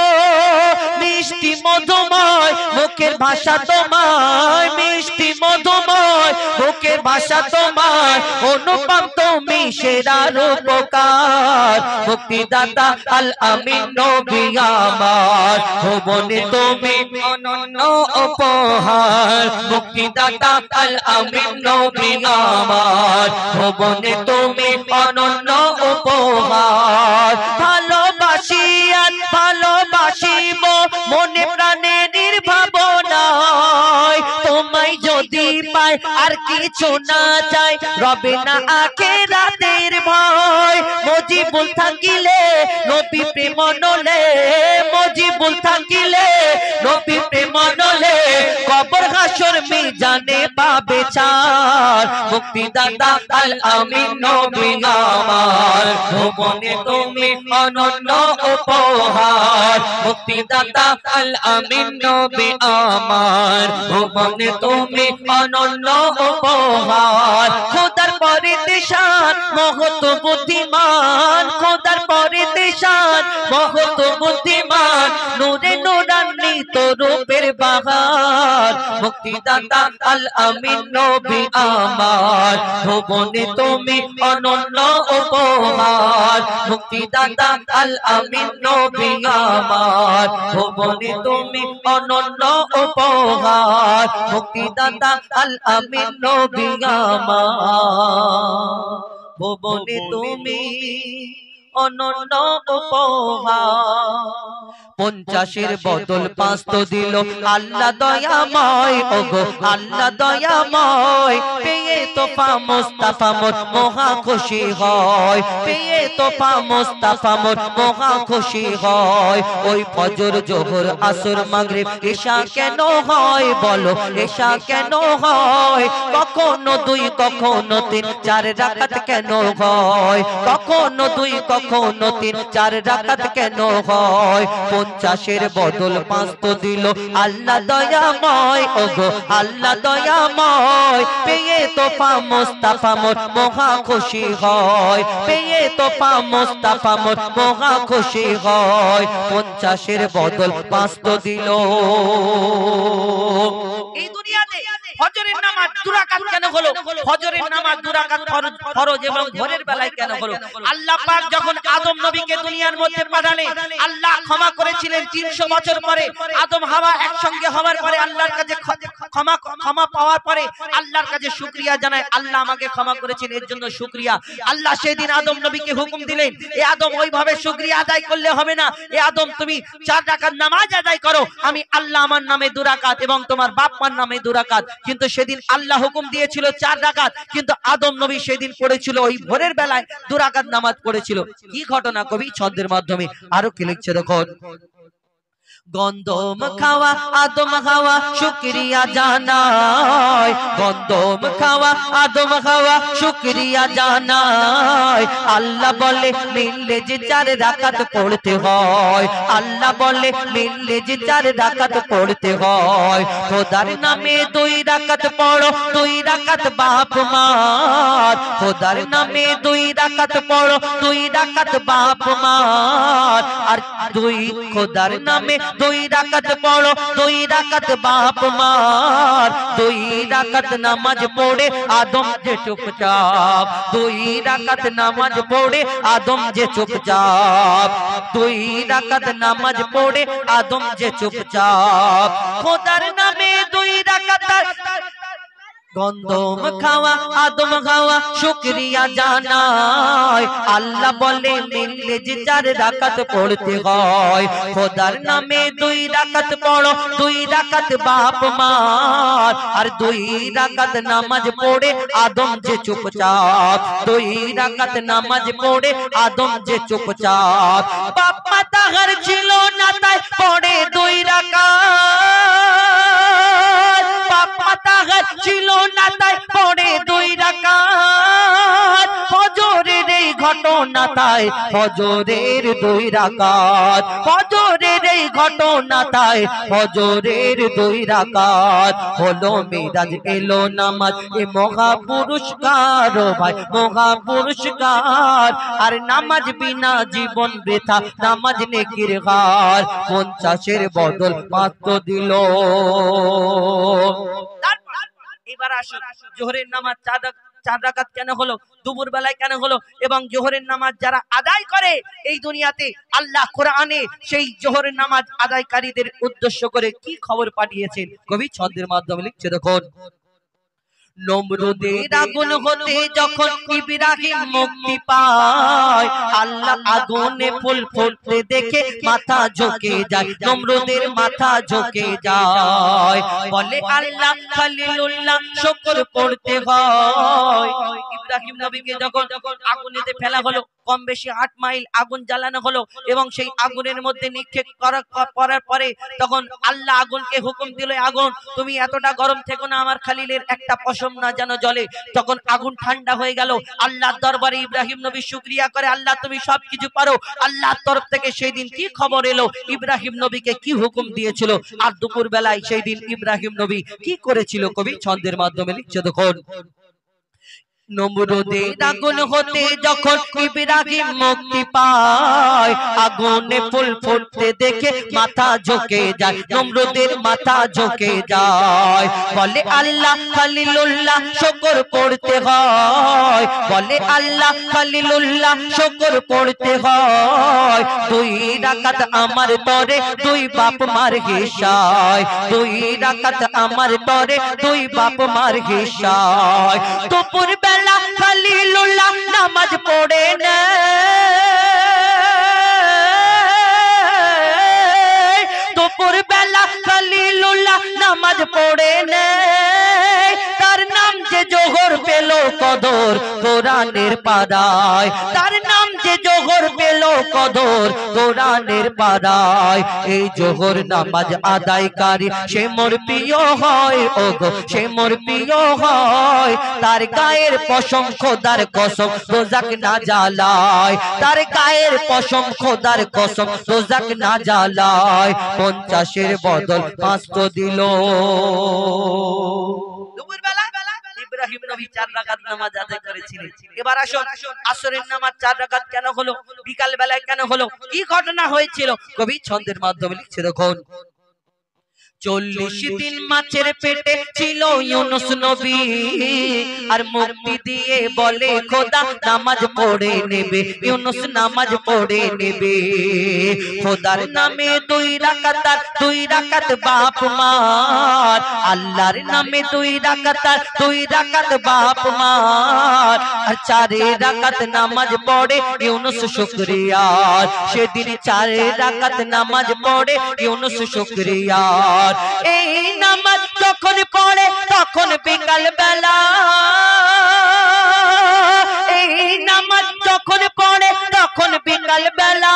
মিষ্টি মধুময় মুখের ভাষা তোমার, মিষ্টি মধুময় মুখের ভাষা তোমার, অনুপম তুমি সেরা রূপকার। মুক্তিদাতা আল আমিন নবী আমার, ভুবনে তুমি অনন্য উপহার। মুক্তিদাতা আল আমিন নবী আমার, ভুবনে তুমি অনন্য উপহার। ভালোবাসিব মনে প্রাণে নির্ভাবনায়, তোমায় যদি পাই আর কিছু না চাই, রবে না আখিরাতের ভয়। মজিবুল থাকিলে নবী প্রেম নলে, মজিবুল থাকিলে নবী প্রেম নলে, কবর হাসর মিজানে পাবে ছাড়। মুক্তিদাতা আল আমিন নবী আমার, ভুবনে তুমি অনন্য উপহার। মুক্তিদাতা আল আমিন নবী আমার, ভুবনে তুমি অনন্য উপহার। খোদার পরিদেশান মহৎ বুদ্ধিমান, খোদার পরিদেশান মহৎ বুদ্ধিমান, নূরে নূরান্বিত রূপের বাহার। মুক্তিদাতা আল আমিন নবী আমার, ভুবনে তুমি অনন্য উপহার। মুক্তিদাতা আল আমিন নবী আমার, ভুবনে তুমি অনন্য উপহার। মুক্তিদাতা আল আমিন নবী আমার, ভুবনে তুমি অনন্য উপহার। 50-এর বদল 5 তো দিল আল্লাহ দয়াময়, ওগো আল্লাহ দয়াময়। পেয়ে তোফা মুস্তাফা মোর মহা খুশি হয়, পেয়ে তোফা মুস্তাফা মোর মহা খুশি হয়। ওই ফজর জোহর আসর মাগরিব ঈশা কেন হয় বলো, ঈশা কেন হয়? কখনো 2 কখনো 3 4 রাকাত কেন হয়? কখনো 2 কখনো 3 4 রাকাত কেন হয়? 50-এর বদল 5 তো দিল আল্লাহ দয়াময়, ওগো আল্লাহ দয়াময়। পেয়ে তোফা মুস্তাফা মোর মহা খুশি হয়, পেয়ে তোফা মুস্তাফা মোর মহা খুশি হয়। 50-এর বদল 5 তো দিল। এই দুনিয়াতে ফজরের নামাজ 2 রাকাত কেন হলো? ফজরের নামাজ 2 রাকাত ফরজ এবং ভোরের বেলায় কেন হলো? আল্লাহ পাক যখন আদম নবীকে দুনিয়ার মধ্যে পাঠালেন, আল্লাহ ক্ষমা করেছিলেন 300 বছর পরে। আদম হাওয়া একসঙ্গে হওয়ার পরে আল্লাহর কাছে ক্ষমা পাওয়ার পরে আল্লাহর কাছে শুকরিয়া জানায়, আল্লাহ আমাকে ক্ষমা করেছেন, এর জন্য শুকরিয়া। আল্লাহ সেদিন আদম নবীকে হুকুম দিলেন, এ আদম ওইভাবে শুকরিয়া আদায় করলে হবে না, এ আদম তুমি 4 রাকাত নামাজ আদায় করো। আমি আল্লাহ আমার নামে 2 রাকাত এবং তোমার বাপ মার নামে 2 রাকাত। কিন্তু সেদিন আল্লাহ হুকুম দিয়েছিল 4 রাকাত, কিন্তু আদম নবী সেদিন পড়েছিল ওই ভোরের বেলায় 2 রাকাত নামাজ পড়েছিল। কি ঘটনা কবি ছন্দের মাধ্যমে আরো কি লিখছে দেখুন। গন্ধম খাওয়া আদম হাওয়া শুকরিয়া জানায়, গন্ধম খাওয়া আদম হাওয়া শুকরিয়া জানায়। আল্লাহ বলে মিললে যে 4 রাকাত পড়তে হয়, আল্লাহ বলে মিললে যে 4 রাকাত পড়তে হয়। খোদার নামে 2 রাকাত পড়ো, 2 রাকাত বাপ মার। খোদার নামে 2 রাকাত পড়ো, 2 রাকাত বাপ মার। আর 2 খোদার নামে 2 রাকাত পড়ো, 2 রাকাত বাপ মার। 2 রাকাত নামাজ পড়ে আদম যে চুপচাপ, 2 রাকাত নামাজ পড়ে আদম যে চুপচাপ, 2 রাকাত নামাজ পড়ে আদম যে চুপচাপ। খোদার নামে 2 রাকাত গন্ধম খাওয়া আদম খাওয়া শুকরিয়া জানায় আল্লাহ বলে মিললে যে 4 রাকাত পড়তে হয় খোদার নামে 2 রাকাত পড়ো 2 রাকাত বাপ মার আর 2 রাকাত নামাজ পড়ে আদম যে চুপচাপ 2 রাকাত নামাজ পড়ে আদম যে চুপচাপ বাপ মা তাহার ছিল না তাই পড়ে 2 রাকাত বাপ মা তাহার ছিল না তাই পড়ে 2 রাকাত ফজরের এই ঘটনা তাই ফজরের 2 রাকাত ফজরের এই ঘটনা তাই ফজরের 2 রাকাত হলো মিরাজ এলো নামাজ এ মহা পুরস্কার ভাই মহা পুরস্কার আর নামাজ বিনা জীবন বৃথা নামাজ নেকির হার 50-এর বদল মাত্র দিল। এবার আসুন জোহরের নামাজ 4 রাকাত কেন হলো, দুপুর বেলায় কেন হলো, এবং জোহরের নামাজ যারা আদায় করে এই দুনিয়াতে আল্লাহ কোরআনে সেই জোহরের নামাজ আদায়কারীদের উদ্দেশ্য করে কি খবর পাঠিয়েছেন কবি ছন্দের মাধ্যমে লিখছে দেখুন। নমরুদের আগুন হতে যখন ইব্রাহিম মুক্তি পায় আল্লাহ আগুনে ফুল ফুটতে দেখে মাথা ঝুঁকে যায় নমরুদের মাথা ঝুঁকে যায় বলে আল্লাহ খলিলুল্লাহ শুকর করতে হয়। ইব্রাহিম নবীকে যখন আগুনেতে ফেলা হলো কম বেশি 8 মাইল আগুন জ্বালানো হলো এবং সেই আগুনের মধ্যে নিক্ষেপ করার পরে তখন আল্লাহ আগুনকে হুকুম দিল আগুন তুমি এতটা গরম থেকো না আমার খলিলের একটা পশম না যেন জ্বলে। তখন আগুন ঠান্ডা হয়ে গেল আল্লাহর দরবারে ইব্রাহিম নবী শুকরিয়া করে আল্লাহ তুমি সবকিছু পারো। আল্লাহর তরফ থেকে সেই দিন কি খবর এলো ইব্রাহিম নবীকে কি হুকুম দিয়েছিল আর দুপুর বেলায় সেই দিন ইব্রাহিম নবী কি করেছিল কবি ছন্দের মাধ্যমে লিখছে দেখুন। নমরুদের আগুন হতে যখন ইব্রাহিম মুক্তি পায় আগুনে ফুল ফুটতে দেখে মাথা ঝুঁকে যায় নমরুদের মাথা ঝুঁকে যায় বলে আল্লাহ খলিলুল্লাহ শুকর করতে হয় বলে আল্লাহ খলিলুল্লাহ শুকর করতে হয় 2 রাকাত আমার তরে 2 বাপ মার হিসায় 2 রাকাত আমার তরে 2 বাপ মার হিসায় দুপুর বেলা খলিলুল্লাহ নামাজ পড়ে না দুপুর বেলা খলিলুল্লাহ নামাজ পড়ে না তার নাম যে জোহর পেল কদর কোরআনের পাদায় তার নাম যে জোহর পেল কদর কোরআনের পাদায় এই জোহর নামাজ আদায়কারী সে মোর প্রিয় হয় ওগো সে মোর প্রিয় হয় তার গায়ের পশম খোদার কসম দোজাক না জ্বালায় তার গায়ের পশম খোদার কসম দোজাক না জ্বালায় 50-এর বদল 5 দিল। ইব্রাহিম নবী 4 রাকাত নামাজ আদায় করেছিলেন। এবার আসুন আসরের নামাজ 4 রাকাত কেন হলো, বিকাল বেলায় কেন হলো, কি ঘটনা হয়েছিল কবি ছন্দের মাধ্যমে লিখছে দেখুন। 40 দিন মাছের পেটে ছিল ইউনুস নবী আর মুক্তি দিয়ে বলে খোদা নামাজ পড়ে নেবে ইউনুস নামাজ পড়ে নেবে খোদার নামে 2 রাকাত আর 2 রাকাত বাপ মার আল্লাহর নামে 2 রাকাত আর 2 রাকাত বাপ মার আর 4 রাকাত নামাজ পড়ে ইউনুস শুকরিয়া সেদিন 4 রাকাত নামাজ পড়ে ইউনুস শুকরিয়া এই নামাজ যখন পড়ে তখন বিকাল বেলা এই নামাজ যখন পড়ে তখন বিকাল বেলা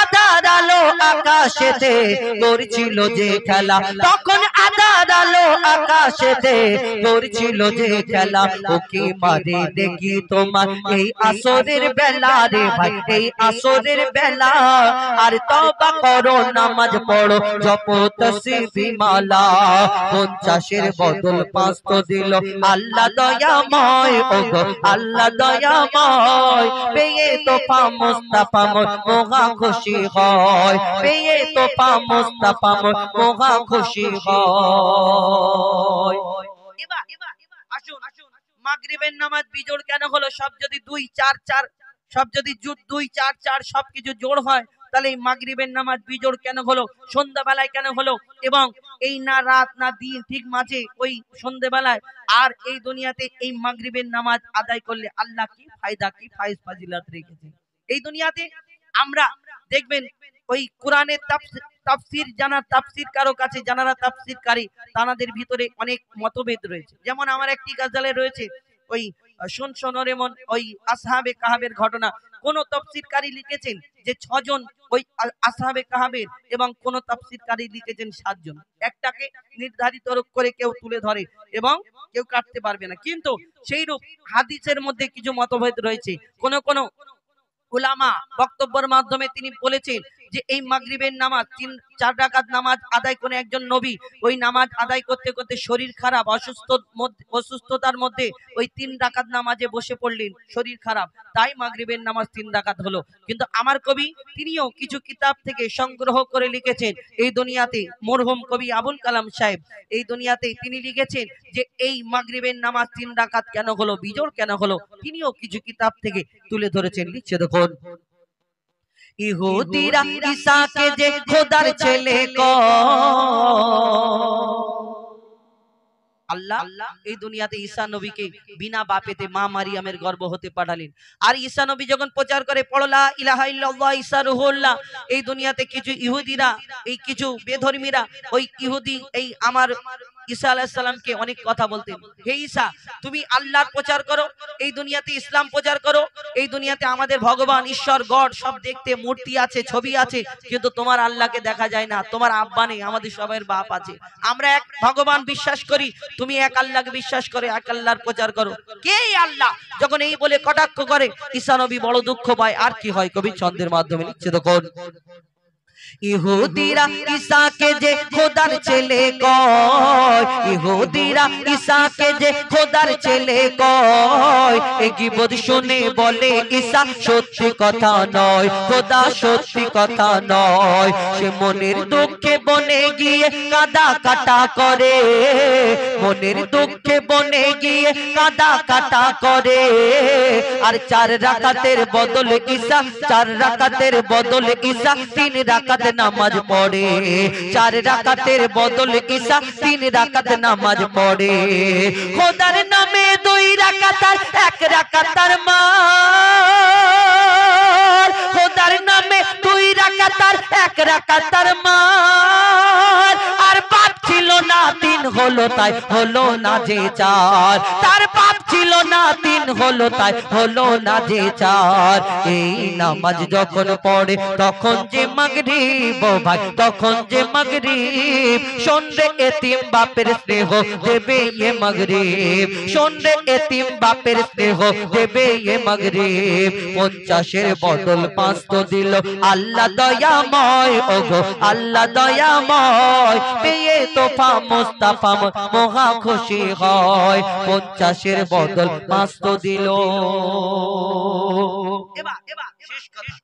আধার আলো আকাশেতে করছিল যে খেলা তখন আধার আলো আকাশেতে করছিল যে খেলা ওকে মারে দেখি তোমার এই আসরের বেলা রে ভাই এই আসরের বেলা আর তওবা করো নামাজ পড়ো জপো তসবিহ মালা 50-এর বদল 5 দিল আল্লাহ দয়াময় ওগো আল্লাহ দয়াময় পেয়ে তোফা মুস্তাফা মোহা খুশি হয় পেয়ে তোফা মুস্তাফা মোহা খুশি হয়। এবার আসুন মাগরিবের নামাজ বিজোড় কেন হলো, সব যদি 2 4 4 সব যদি 2 4 4 সবকিছু জোড় হয় তাহলে এই মাগরিবের নামাজ বিজোড় কেন হলো, সন্ধ্যাবেলায় কেন হলো? এবং এই না রাত না দিন, ঠিক মাঝে ওই সন্ধ্যাবেলায়। আর এই দুনিয়াতে এই মাগরিবের নামাজ আদায় করলে আল্লাহ কি ফায়দা, কি ফাইজ ফাজিলাত রেখেছেন এই দুনিয়াতে। আমরা দেখবেন ওই কোরআনের তাফসীর জানা, তাফসীর কারো কাছে যারা তাফসীরকারী তাদের ভিতরে অনেক মতভেদ রয়েছে। যেমন আমার একটি গাজালে রয়েছে ওই শুনশনরেমন ওই আসহাবে কাহাবের ঘটনা। কোন তাফসীরকারী লিখেছেন যে 6 জন ওই আসহাবে কাহাবের, এবং কোন তাফসীরকারী লিখেছেন 7 জন। একটাকে নির্ধারিত করে কেউ তুলে ধরে এবং কেউ কাটতে পারবে না। কিন্তু সেইরূপ হাদিসের মধ্যে কিছু মতভেদ রয়েছে। কোন কোন উলামা বক্তব্যের মাধ্যমে তিনি বলেছেন যে এই মাগরিবের নামাজ 3-4 রাকাত নামাজ আদায় করে একজন নবী ওই নামাজ আদায় করতে করতে শরীর খারাপ, অসুস্থতার মধ্যে ওই 3 রাকাত নামাজে বসে পড়লেন, শরীর খারাপ, তাই মাগরিবের নামাজ 3 রাকাত হলো। কিন্তু আমার কবি তিনিও কিছু কিতাব থেকে সংগ্রহ করে লিখেছেন এই দুনিয়াতে, মরহুম কবি আবুল কালাম সাহেব এই দুনিয়াতে তিনি লিখেছেন যে এই মাগরিবের নামাজ 3 রাকাত কেন হলো, বিজোড় কেন হলো, তিনিও কিছু কিতাব থেকে তুলে ধরেছেন। লিখছে দেখুন, ইহুদিরা ঈসাকে যে খোদার ছেলে আল্লাহ এই দুনিয়াতে ঈসা নবীকে বিনা বাপেতে মা মারিয়ামের গর্ভ হতে পাঠালেন। আর ঈসা নবী যখন প্রচার করে পড়ো লা ইলাহা ইল্লাল্লাহ ঈসা রুহুল্লাহ, এই দুনিয়াতে কিছু ইহুদিরা, এই কিছু বেধর্মীরা, ওই ইহুদি এই আমার ঈসা আলাইহিস সালামকে অনেক কথা বলতেন, হে ঈসা তুমি আল্লাহর প্রচার করো, এই দুনিয়াতে ইসলাম প্রচার করো, এই দুনিয়াতে আমাদের ভগবান ঈশ্বর গড সব দেখতে মূর্তি আছে, ছবি আছে, কিন্তু তোমার আল্লাহকে দেখা যায় না, তোমার আব্বা নেই, আমাদের সবার বাপ আছে, আমরা এক ভগবান বিশ্বাস করি, তুমি এক আল্লাহকে বিশ্বাস করে এক আল্লাহর প্রচার করো। কে আল্লাহ? যখন এই বলে কটাক্ষ করে ঈসা নবী বড় দুঃখ পায়। আর কি হয় কবি ছন্দের মাধ্যমে লিখছে তখন, ইহুদিরা ঈসাকে যে খোদার ছেলে কয়, ইহুদিরা ঈসাকে যে খোদার ছেলে কয়, এই গীবত শুনে বলে ঈসা সত্যি কথা নয়, খোদা সত্যি কথা নয়। সে মনের দুঃখে বনে গিয়ে কাদা কাটা করে, মনের দুঃখে বনে গিয়ে কাদা কাটা করে। আর 4 রাকাতের বদলে ঈসা, 4 রাকাতের বদলে ঈসা 3 রাকাত নামাজ পড়ে, 4 রাকাতের বদলে ঈসা 3 রাকাত নামাজ পড়ে। খোদার নামে 2 রাকাত আর 1 রাকাত আর মার, খোদার নামে 2 রাকাত আর 1 রাকাত আর মার। আর বাপ ছিল না 3 হলো তাই হলো না যে 4, তার বাপ ছিল না 3 হলো তাই হলো না যে 4। এই নামাজ যখন পড়ে তখন যে মাগরিব ভাই, তখন যে মাগরিব, শোন রে এতিম বাপের স্নেহ দেবে এ মাগরিব, শোন রে এতিম বাপের স্নেহ দেবে এ মাগরিব। 50-এর বদল 5 তো দিল আল্লাহ দয়াময়, ওগো আল্লাহ দয়াময়, পেয়ে তোফা মুস্তাফা মহা খুশি হয়। 50-এর বদল 5 তো দিল। এবার শেষ কথা,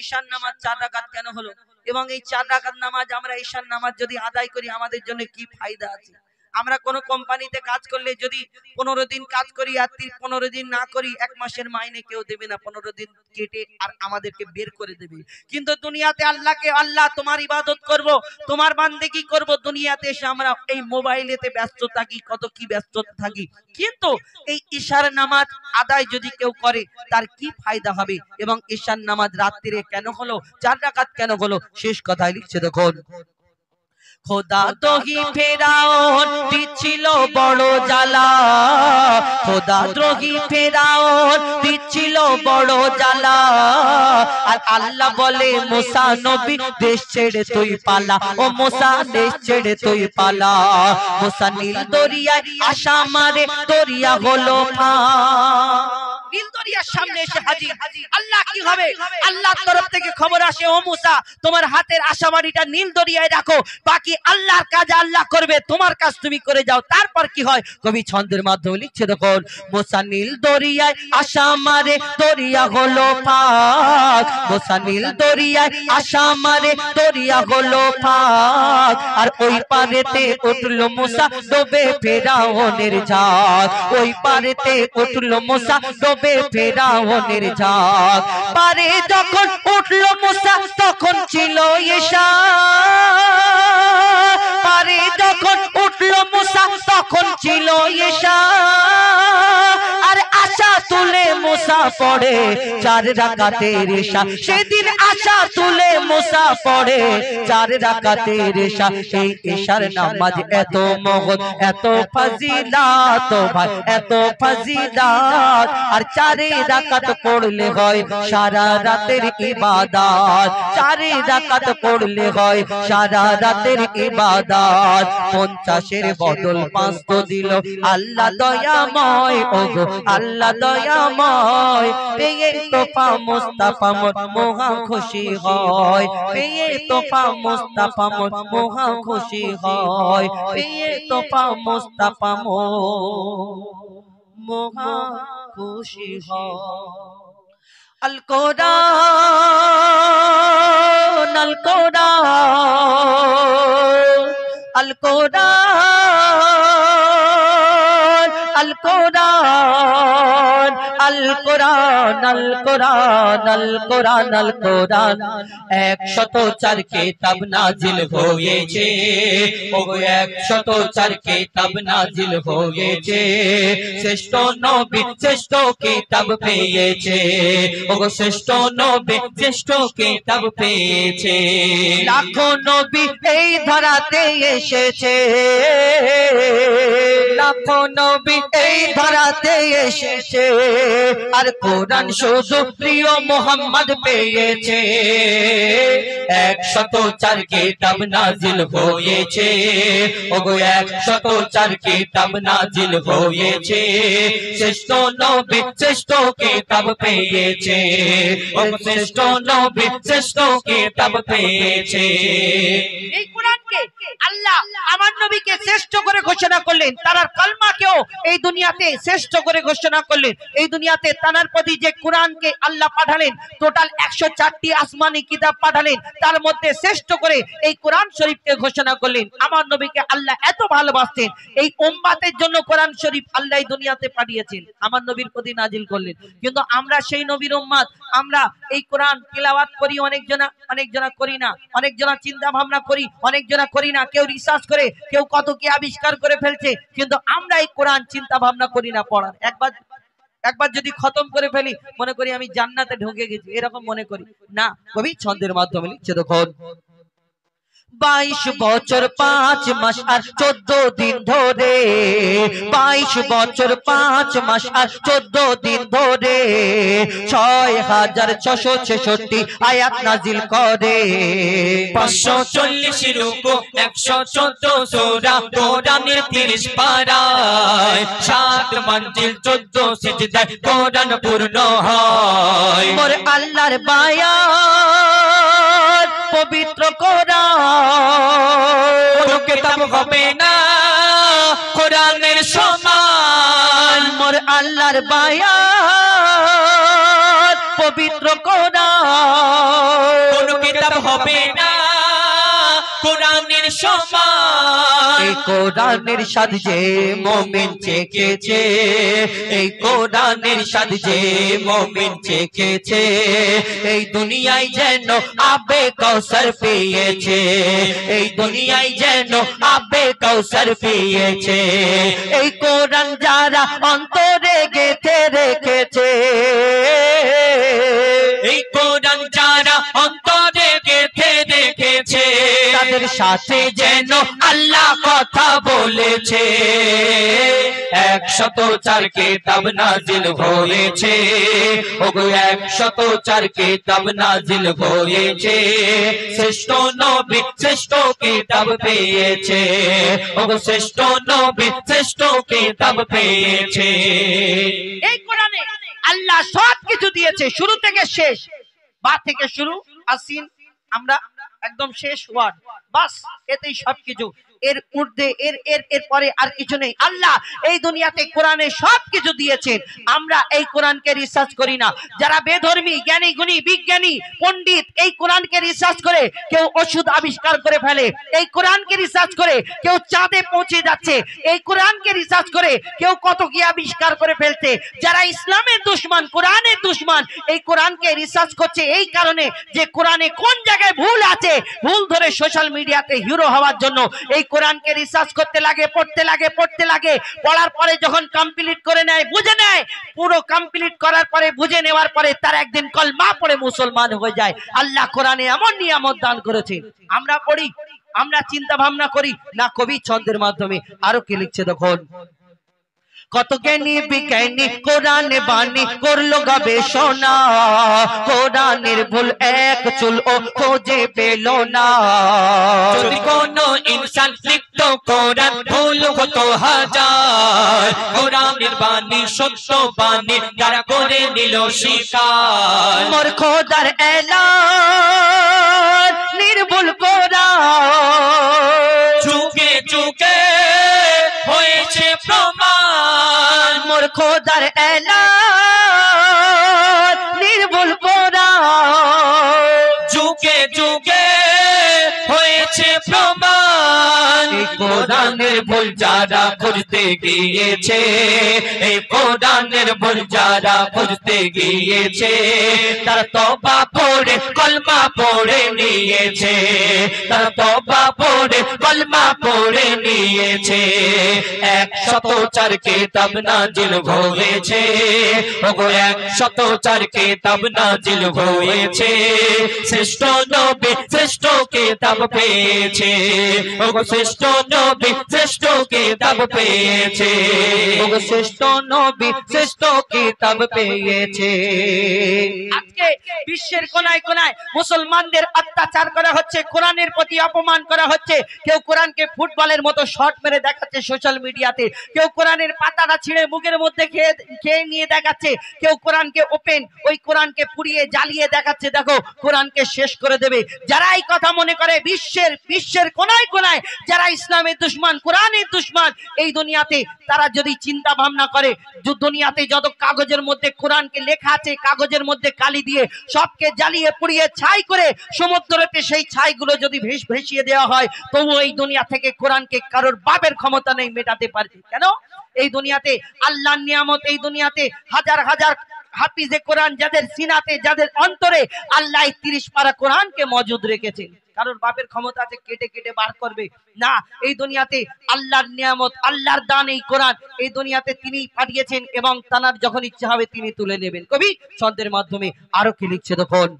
ঈশার নামাজ 4 রাকাত কেন হলো, এবং এই 4 রাকাত নামাজ আমরা ঈশার নামাজ যদি আদায় করি আমাদের জন্য কি ফায়দা আছে? আমরা কোন কোম্পানিতে কাজ করলে যদি 15 দিন কাজ করি আর 15 দিন না করি, 1 মাসের মাইনে কেউ দেবে না, 15 দিন কেটে আর আমাদেরকে বের করে দেবে। কিন্তু দুনিয়াতে আল্লাহকে, আল্লাহ তোমার ইবাদত করব, তোমার বান্দেগি করব, দুনিয়াতে এসে আমরা এই মোবাইলেতে ব্যস্ত থাকি, কত কি ব্যস্ত থাকি। কিন্তু এই ঈশার নামাজ আদায় যদি কেউ করে তার কি ফায়দা হবে? এবং ঈশার নামাজ রাত্রিরে কেন হলো, 4 রাকাত কেন হলো? শেষ কথায় লিখছে দেখুন, খোদা দ্রোহী ফেরাউন দিচ্ছিল বড় জ্বালা, খোদা দ্রোহী ফেরাউন দিচ্ছিল বড় জ্বালা। আর আল্লাহ বলে মুসা নবী দেশ ছেড়ে তুই পালা, ও মুসা দেশ ছেড়ে তুই পালা। মুসা নীল দরিয়ায় আশা মারে, দরিয়া হলো নীল দরিয়ার সামনে এসে হাজির। আল্লাহ কি হবে? আল্লাহর তরফ থেকে খবর আসে, ও মুসা তোমার হাতের আশামারিটা নীল দরিয়ায় রাখো, বাকি আল্লাহর কাজ আল্লাহ করবে, তোমার কাজ তুমি করে যাও। তারপর কি হয় কবি ছন্দের মাধ্যমে লিখছে দেখুন, মুসা নীল দরিয়ায় আশা মারে, দরিয়া হলো পাক, মুসা নীল দরিয়ায় আশা মারে, দরিয়া হলো পাক। আর ওই পারেতে উঠলো মুসা ডোবে ফেরাউনের ঝাঁক, ওই পারেতে উঠলো মুসা ডোবে ফেরাউনের ঝাঁক। পারে যখন উঠলো মুসা তখন ছিল ঈশা, পারে যখন উঠল মুসা তখন ছিল ঈশা, আর আশা তুলে মুসা পড়ে 4 রাকাতের ঈশা। সেদিন আশা তুলে মুসা পড়ে 4 রাকাতের ঈশা। এই ঈশার নামাজ এত মহৎ, এত ফজিলাত ভাই, এত ফজিলাত, আর 4 রাকাত পড়লে হয় সারা রাতের ইবাদত, 4 রাকাত পড়লে হয় সারা রাতের ইবাদত। 50-এর বদল 5 তো দিল আল্লাহ দয়াময়, ওগো আল্লাহ দয়াময়। পেয়ে তোফা মুস্তাফা মোর মহা খুশি হয়, পেয়ে তোফা মুস্তাফা মোর মহা খুশি হয়, পেয়ে তোফা মুস্তাফা মোর মহা খুশি হয়। আল কোরআন আল কোরআন আল কোরআন আল কোরআন আল কোরআন আল কোরআন আল কোরআন আল কোরআন। 104 কিতাব নাজিল হয়েছে, ওগো 104 কিতাব নাজিল হয়েছে। শ্রেষ্ঠ নবী শ্রেষ্ঠ কিতাব পেয়েছে, ওগো শ্রেষ্ঠ নবী শ্রেষ্ঠ কিতাব পেয়েছে। লাখো নবী এই ধরাতে এসেছে, লাখো নবী এই ধরাতে এসেছে, আর কোরআন শুধু প্রিয় মোহাম্মদ পেয়েছে। 104 কিতাব নাজিল হয়েছে, ওগো 104 কিতাব নাজিল হয়েছে। শ্রেষ্ঠ নবী শ্রেষ্ঠ কিতাব পেয়েছে, ওগো শ্রেষ্ঠ নবী শ্রেষ্ঠ কিতাব পেয়েছে। এই কোরআনকে আল্লাহ আমার নবীকে শ্রেষ্ঠ করে ঘোষণা করলেন, তার কালমাকেও এই দুনিয়াতে শ্রেষ্ঠ করে ঘোষণা করলেন। এই দুনিয়াতে তার প্রতি যে কোরআনকে আল্লাহ পাঠালেন, টোটাল 104টি আসমানি কিতাব পাঠালেন, তার মধ্যে শ্রেষ্ঠ করে এই কোরআন শরীফকে ঘোষণা করলেন। আমার নবীকে আল্লাহ এত ভালোবাসতেন, এই উম্মতের জন্য কোরআন শরীফ আল্লাহ এই দুনিয়াতে পাঠিয়েছেন, আমার নবীর প্রতি নাজিল করলেন। কিন্তু আমরা সেই নবীর উম্মত, আমরা এই কোরআন তিলাওয়াত করি, অনেকজনা করি না, অনেকজনা চিন্তা ভাবনা করি, অনেকজনা করি না, কেউ রিসার্চ করে, কেউ কত কি আবিষ্কার করে ফেলছে, কিন্তু আমরা এই কোরআন চিন্তা ভাবনা করি না পড়ার। একবার যদি খতম করে ফেলি মনে করি আমি জান্নাতে ঢুকে গেছি, এরকম মনে করি না। কবি ছন্দের মাধ্যমে লিখছে, দেখুন 22 বছর 5 মাস আর 14 দিন ধরে, 22 বছর 5 মাস আর 14 দিন ধরে 6666 আয়াত নাজিল করে। 540 রুকু 114 সূরা কোরআনের 30 পারায়, 7 মঞ্জিল 14 সিজদায় কোরআন পূর্ণ হয়। মোর আল্লাহর বায়াত পবিত্র কোরআন, কোন কিতাব হবে না কোরআনের সমান। মোর আল্লাহর বায়াত পবিত্র কোরআন, কোন কিতাব হবে না কোরআনের সমান। এই কোরআনের স্বাদ যে মুমিন চেখেছে, এই কোরআনের স্বাদ যে মুমিন চেখেছে, এই দুনিয়ায় যেন আবে কাউসার পেয়েছে, এই দুনিয়ায় যেন আবে কাউসার পেয়েছে। এই কোরআন যারা অন্তরে গেঁথে রেখেছে, এই কোরআন যারা অন্তরে গেঁথে রেখেছে, তাদের সাথে যেন আল্লাহ কথা বলেছে। 104 কিতাব নাজিল হয়েছে, ওগো 104 কিতাব নাজিল হয়েছে। শ্রেষ্ঠ নবী শ্রেষ্ঠ কিতাব পেয়েছে, ওগো শ্রেষ্ঠ নবী শ্রেষ্ঠ কিতাব পেয়েছে। এই কোরআনে আল্লাহ সব কিছু দিয়েছে, শুরু থেকে শেষ, বা থেকে শুরু আসিন আমরা একদম শেষ ওয়ার্ড, বাস এতেই সবকিছু। এর ঊর্ধ্বে এর এর এর পরে আর কিছু নেই। আল্লাহ এই দুনিয়াতে কোরআনে সবকিছু দিয়েছেন, আমরা এই কোরআনকে রিসার্চ করি না। যারা বেধর্মী, জ্ঞানী গুণী, বিজ্ঞানী, পণ্ডিত এই কোরআনকে রিসার্চ করে কেউ ওষুধ আবিষ্কার করে ফেলে, এই কোরআনকে রিসার্চ করে কেউ চাঁদে পৌঁছে যাচ্ছে, এই কোরআনকে রিসার্চ করে কেউ কত কি আবিষ্কার করে ফেলছে। যারা ইসলামের দুশমন, কোরআনের দুশমন, এই কোরআনকে রিসার্চ করছে এই কারণে যে কোরআনে কোন জায়গায় ভুল আছে, ভুল ধরে সোশ্যাল মিডিয়াতে হিরো হওয়ার জন্য এই কোরআনকে রিসার্চ করতে লাগে, পড়তে লাগে, পড়তে লাগে। পড়ার পরে যখন কমপ্লিট করে নেয়, বুঝে নেয়, পুরো কমপ্লিট করার পরে, বুঝে নেওয়ার পরে তার একদিন কলমা পড়ে মুসলমান হয়ে যায়। আল্লাহ কোরআনে এমন নিয়ামত দান করেছে, আমরা পড়ি, আমরা চিন্তা ভাবনা করি না। কবি ছন্দের মাধ্যমে আরো কি লিখছে দেখুন, কত জ্ঞানী বিজ্ঞানী কোরআনে বাণী করলো গবেষণা, কোরআনের ভুল এক চুল ও খোঁজে পেল না। যদি কোনো ইনসান লিখতো কোরআন ভুল হতো হাজার, কোরআনের বাণী সত্য বাণী যারা করে নিল স্বীকার। মোর খোদার এলান নির্ভুল কোরআন, যুগে যুগে হয়েছে প্রমাণ। মোর খোদার এলান নির্ভুল কোরআন, যুগে যুগে হয়েছে প্রমাণ। এই কোরআনের ভুল যারা খুঁজতে গিয়েছে, এই কোরআনের ভুল যারা খুঁজতে গিয়েছে, তারা তওবা পড়ে কলমা পড়ে নিয়েছে, তারা তওবা পড়ে কলমা পড়ে নিয়েছে। 104 কিতাব নাজিল হয়েছে, ওগো 104 কিতাব নাজিল হয়েছে। শ্রেষ্ঠ নবী শ্রেষ্ঠ কিতাব পেয়েছে, ওগো শ্রেষ্ঠ নবী শ্রেষ্ঠ কিতাব পেয়েছে, ওগো শ্রেষ্ঠ নবী শ্রেষ্ঠ কিতাব পেয়েছে। আজকে বিশ্বের কোনায় কোনায় মুসলমানদের অত্যাচার করা হচ্ছে, কোরআনের প্রতি অপমান করা হচ্ছে। কেউ কোরআনকে ফুটবলের মতো শট মেরে দেখাচ্ছে সোশ্যাল মিডিয়াতে, কেউ কোরআনের পাতাটা ছিঁড়ে মুখের মধ্যে খেয়ে নিয়ে দেখাচ্ছে, কেউ কোরআনকে ওপেন ওই কোরআনকে পুড়িয়ে জ্বালিয়ে দেখাচ্ছে, দেখো কোরআনকে শেষ করে দেবে। যারা এই কথা মনে করে, বিশ্বের কোনায় কোনায় যারা ইসলামের দুশমন, কোরআনের দুশমন এই দুনিয়াতে, তারা যদি চিন্তা ভাবনা করে দুনিয়াতে যত কাগজের মধ্যে কোরআনকে লেখা আছে, কাগজের মধ্যে কালি দিয়ে সবকে জ্বালিয়ে পুড়িয়ে ছাই করে সমুদ্রেতে সেই ছাইগুলো যদি ভেসিয়ে দেওয়া হয়, তবু এই দুনিয়া থেকে কোরআনকে কারোর বাপের ক্ষমতা নেই মেটাতে পারবে। কেন? এই দুনিয়াতে আল্লাহর নিয়ামত, এই দুনিয়াতে হাজার হাজার হাফিজে কোরআন যাদের সিনাতে, যাদের অন্তরে আল্লাহ 30 পারা কোরআনকে মজুদ রেখেছেন। কারোর বাপের ক্ষমতা আছে কেটে কেটে বার করবে না। এই দুনিয়াতে আল্লাহর নিয়ামত, আল্লাহর দান এই কোরআন, এই দুনিয়াতে তিনি পাঠিয়েছেন এবং তানার যখন ইচ্ছা হবে তিনি তুলে নেবেন। কবি ছন্দের মাধ্যমে আরো কি লিখছে দেখুন,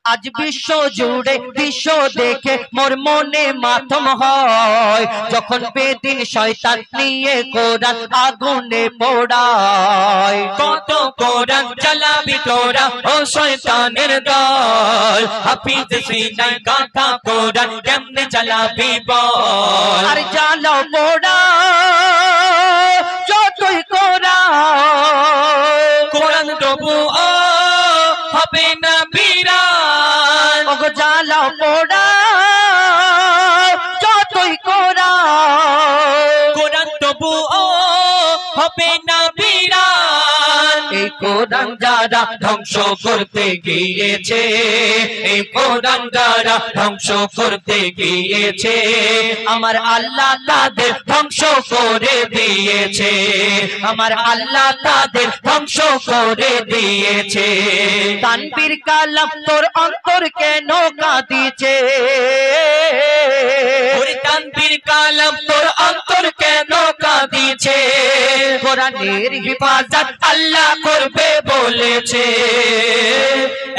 আজ বিশ্ব জুড়ে বিশ্ব দেখে মোর মনে মাতম হয়, যখন বেদিন শয়তান নিয়ে কোরআন আগুনে পোড়ায়। কত কোরআন জ্বালাবি তোরা ও শয়তানের দল, হাফিজ সিনাই গাথা কোরআন কেমনে জ্বালাবি বল। আর জ্বালাও পোড়া যতই কোরআন তবু হবে না বিরান। ওগো জ্বালাও পোড়া যতই কোরআন তবু হবে না বিরান। এই কোরআন যারা ধ্বংস করতে গিয়েছে, এই কোরআন যারা ধ্বংস করতে গিয়েছে, আমার আল্লাহ তাদের ধ্বংস করে দিয়েছে, আমার আল্লাহ তাদের ধ্বংস করে দিয়েছে। তানবীর কালাম তোর অন্তর কেন কাঁদিছে, তানবীর কালাম তোর অন্তর কেন কাঁদিছে, কোরআনের হিফাজত আল্লাহ করবে বলেছে।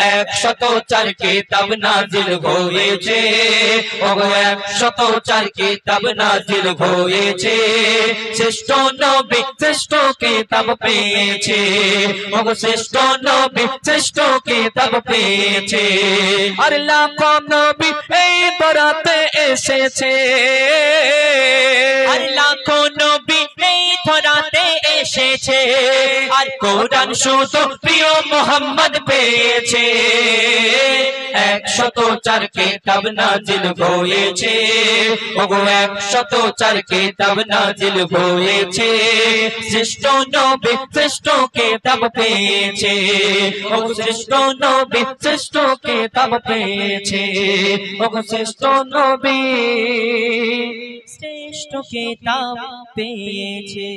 104 কিতাব নাজিল হয়েছে, ওগো 104 কিতাব নাজিল হয়েছে। শ্রেষ্ঠ নবী শ্রেষ্ঠ কিতাব পেয়েছে, ওগো শ্রেষ্ঠ নবী শ্রেষ্ঠ কিতাব পেয়েছে। আর লাখো নবী এই দরাতে এসেছে, আর লাখো নবী এই ধরাতে এসেছে আর কোরআন শুধু প্রিয় মোহাম্মদ পেয়েছে 104 কিতাব নাজিল হয়েছে ওগো 104 কিতাব নাজিল হয়েছে শ্রেষ্ঠ নবী শ্রেষ্ঠ কিতাব পেয়েছে ওগো শ্রেষ্ঠ নবী শ্রেষ্ঠ কিতাব পেয়েছে ওগো শ্রেষ্ঠ নবী শ্রেষ্ঠ কিতাব পেয়েছে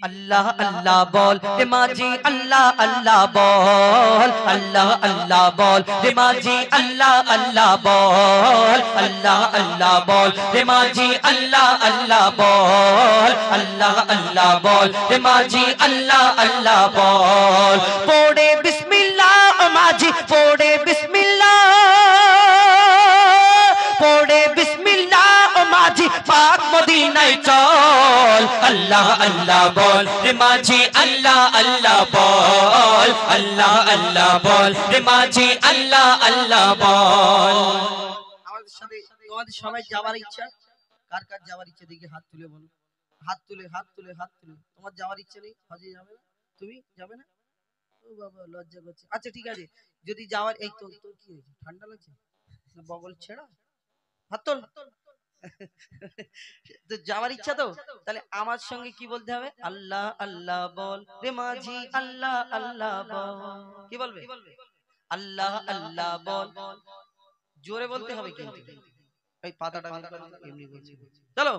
আল্লাহ আল্লাহ বল রে মাঝি আল্লাহ আল্লাহ বল আল্লাহ আল্লাহ বল রে মাঝি আল্লাহ আল্লাহ বল আল্লাহ আল্লাহ বল রে মাঝি আল্লাহ আল্লাহ বল আল্লাহ আল্লাহ বল রে মাঝি আল্লাহ আল্লাহ বল পড়ে বিসমিল্লাহ মাঝি পড়ে বিসমিল্লাহ পড়ে বিসমিল্লাহ মাঝি পাক মদিনায় চল আল্লাহ আল্লাহ বল রে মাঝি আল্লাহ আল্লাহ বল আল্লাহ আল্লাহ বল রে মাঝি আল্লাহ আল্লাহ বল আমাদের সাথে তোমাদের সবাই যাওয়ার ইচ্ছা কার কার যাওয়ার ইচ্ছা দেখি হাত তুলে বলো হাত তুলে হাত তুলে হাত তুলে তোমার যাওয়ার ইচ্ছা নেই হজে যাবে না তুমি যাবে না ও বাবা লজ্জা করছে আচ্ছা ঠিক আছে যদি যাওয়ার এই তো তোর কি হয়েছে ঠান্ডা লাগছে না বগল ছেড়া হাত তোল তো যাওয়ার ইচ্ছা তো তাহলে আমার সঙ্গে কি বলতে হবে আল্লাহ আল্লাহ বল রে মাঝি আল্লাহ আল্লাহ বল কি বলবে আল্লাহ আল্লাহ বল জোরে বলতে হবে কিন্তু এই পাতাটা এমনি বলছি চলো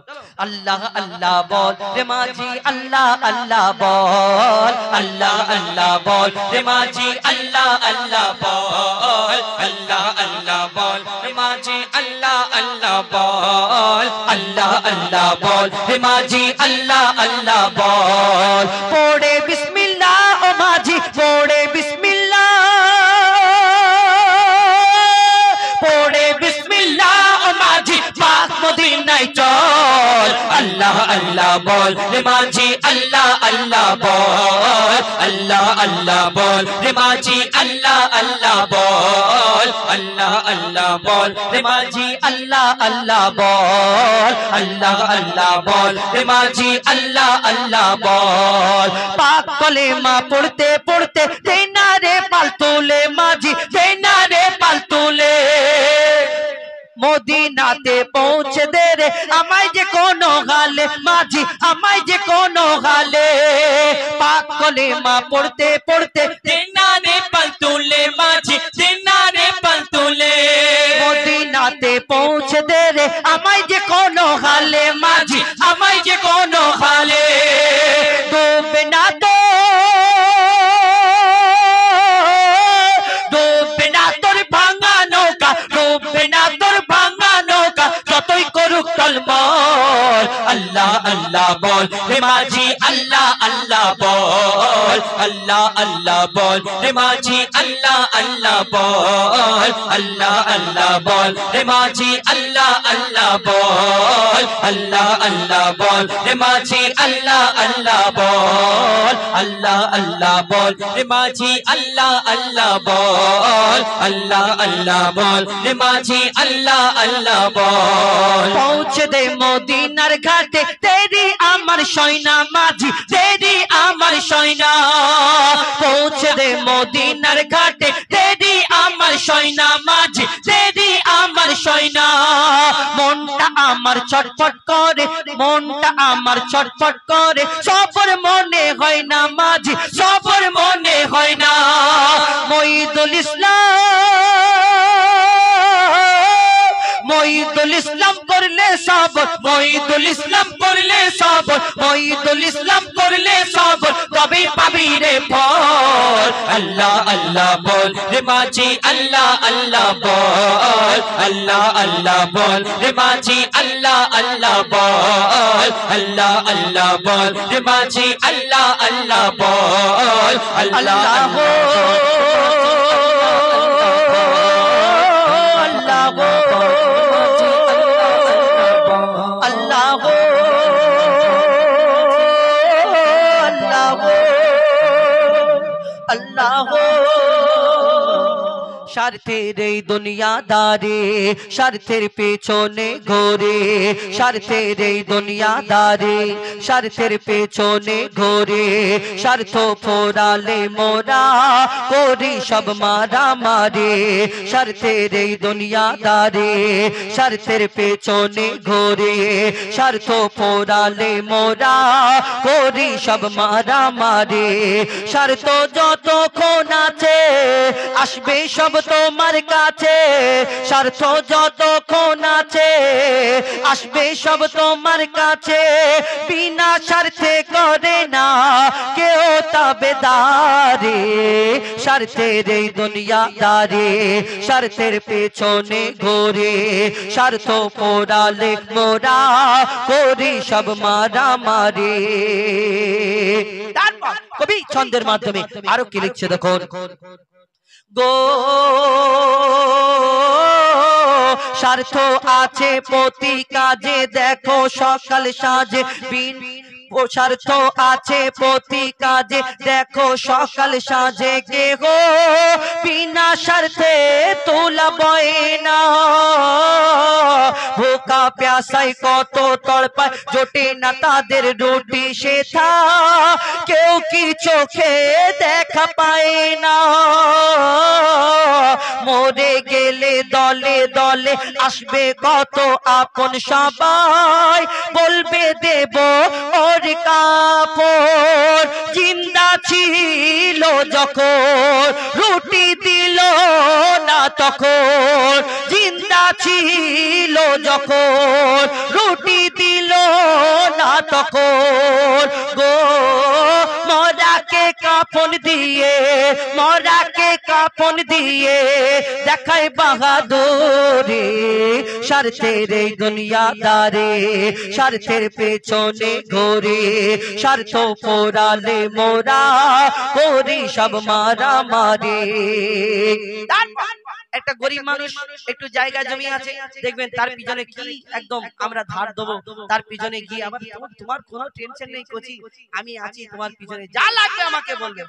আল্লাহ আল্লাহ বল রে মাঝি আল্লাহ আল্লাহ বল আল্লাহ আল্লাহ বল রে মাঝি আল্লাহ আল্লাহ বল আল্লাহ আল্লাহ বল রে মাঝি আল্লাহ আল্লাহ বল আল্লাহ আল্লাহ বল রে মাঝি আল্লাহ আল্লাহ বল পড়ে বিসমিল্লাহ ও মাঝি পড়ে বিসমিল্লাহ পড়ে বিসমিল্লাহ ও মাঝি পাক মদিনায় চল আল্লাহ আল্লাহ বল রে মাঝি আল্লাহ আল্লাহ বল আল্লাহ আল্লাহ বল রে মাঝি আল্লাহ আল্লাহ বল আল্লাহ আল্লাহ বল রে মাঝি আল্লাহ আল্লাহ বল আল্লাহ আল্লাহ বল রে মাঝি আল্লাহ আল্লাহ বল পাক কলেমা পড়তে পড়তে দেনা রে পাল তুলে মাঝি দেনা রে পাল তুলে মদিনাতে পৌঁছে দে রে আমায় যে কোনো হালে মাঝি আমায় যে কোনো হালে পাক কলেমা পড়তে পড়তে দেনা রে পাল তুলে মাঝি দেনা রে পাল তুলে মদিনাতে পৌঁছে দে রে আমায় যে কোনো হালে মাঝি আমায় যে কোনো হালে ডুবে না তো ডুবে না তোর ভাঙা নৌকা ডুবে না তোর ভাঙা নৌকা যতই করুক টলমল আল্লাহ আল্লাহ বল রে মাঝি আল্লাহ আল্লাহ বল আল্লাহ আল্লাহ বল রে মাঝি আল্লাহ আল্লাহ বল আল্লাহ আল্লাহ বল রে মাঝি আল্লাহ আল্লাহ বল আল্লাহ আল্লাহ বল রে মাঝি আল্লাহ আল্লাহ বল আল্লাহ আল্লাহ বল রে মাঝি আল্লাহ আল্লাহ বল আল্লাহ আল্লাহ বল রে মাঝি আল্লাহ আল্লাহ বল পৌঁছে দে মদিনার ঘাটে তেরি আমার সয়না মাঝি তেরি আমার সয়না পৌঁছে দে মদিনার ঘাটে তেরি আমার সয়না মাঝি তেরি আমার সয়না মনটা আমার ছটফট করে মনটা আমার ছটফট করে সবর মনে হয় না মাঝি সবর মনে হয় না মঈদুল ইসলাম করলে সব মঈদুল ইসলাম করলে সব মঈদুল ইসলাম করলে সব তবে পাবি রে ফল আল্লাহ আল্লাহ বল রে মাঝি আল্লাহ আল্লাহ বল আল্লাহ আল্লাহ বল রে মাঝি আল্লাহ আল্লাহ বল আল্লাহ আল্লাহ বল রে মাঝি আল্লাহ আল্লাহ বল আল্লাহ স্বার্থের এই দুনিয়াদারি স্বার্থের পেছনে ঘোরে স্বার্থের এই দুনিয়াদারি স্বার্থের পেছনে ঘোরে স্বার্থ ফোরালে মোরা করি সব মারামারি স্বার্থের এই দুনিয়াদারি স্বার্থের পেছনে ঘোরে স্বার্থ ফোরালে মোরা করি সব মারামারি স্বার্থ যতক্ষণ আছে আসবে সব তোমার কাছে স্বার্থ যতক্ষণ আছে আসবে সব তোমার কাছে বিনা স্বার্থে করে না কেউ তাবেদারি স্বার্থের এই দুনিয়াদারি স্বার্থের পেছনে ঘোরে স্বার্থ পোড়ালে মোরা করি সব মারামারি তারপর কবি ছন্দের মাধ্যমে আরো কি লিখছে দেখুন গো স্বার্থ আছে প্রতি কাজে দেখো সকাল সাজে বিন স্বার্থ আছে প্রতি কাজে দেখো সকাল সাজে কে গো বিনা স্বার্থে তোলা বয় না ভোকা প্যাসাই কত তড়পায় জোটে না তাদের রুটি সেথা কেউ কি চোখে দেখা পায় না মরে গেলে দলে দলে আসবে কত আপন সবাই বলবে দেব ওর কাপড় জিন্দা ছিল যখন রুটি দিল না তখন জিন্দা ছিল যখন রুটি দিল না তখন গো মরাকে কাফন দিয়ে মরাকে কাফন দিয়ে দেখায় বাহাদুরি স্বার্থের এই দুনিয়াদারি স্বার্থের পেছনে ঘোরে স্বার্থ পোড়ালে মোরা করি সব মারামারি একটা গরিব মানুষ একটু জায়গা জমি আছে দেখবেন তার পিছনে কি একদম আমরা ধার দেবো তার পিছনে গিয়ে আবার তোমার কোনো টেনশন নেই কোচি আমি আছি তোমার পিছনে যা লাগবে আমাকে বলবে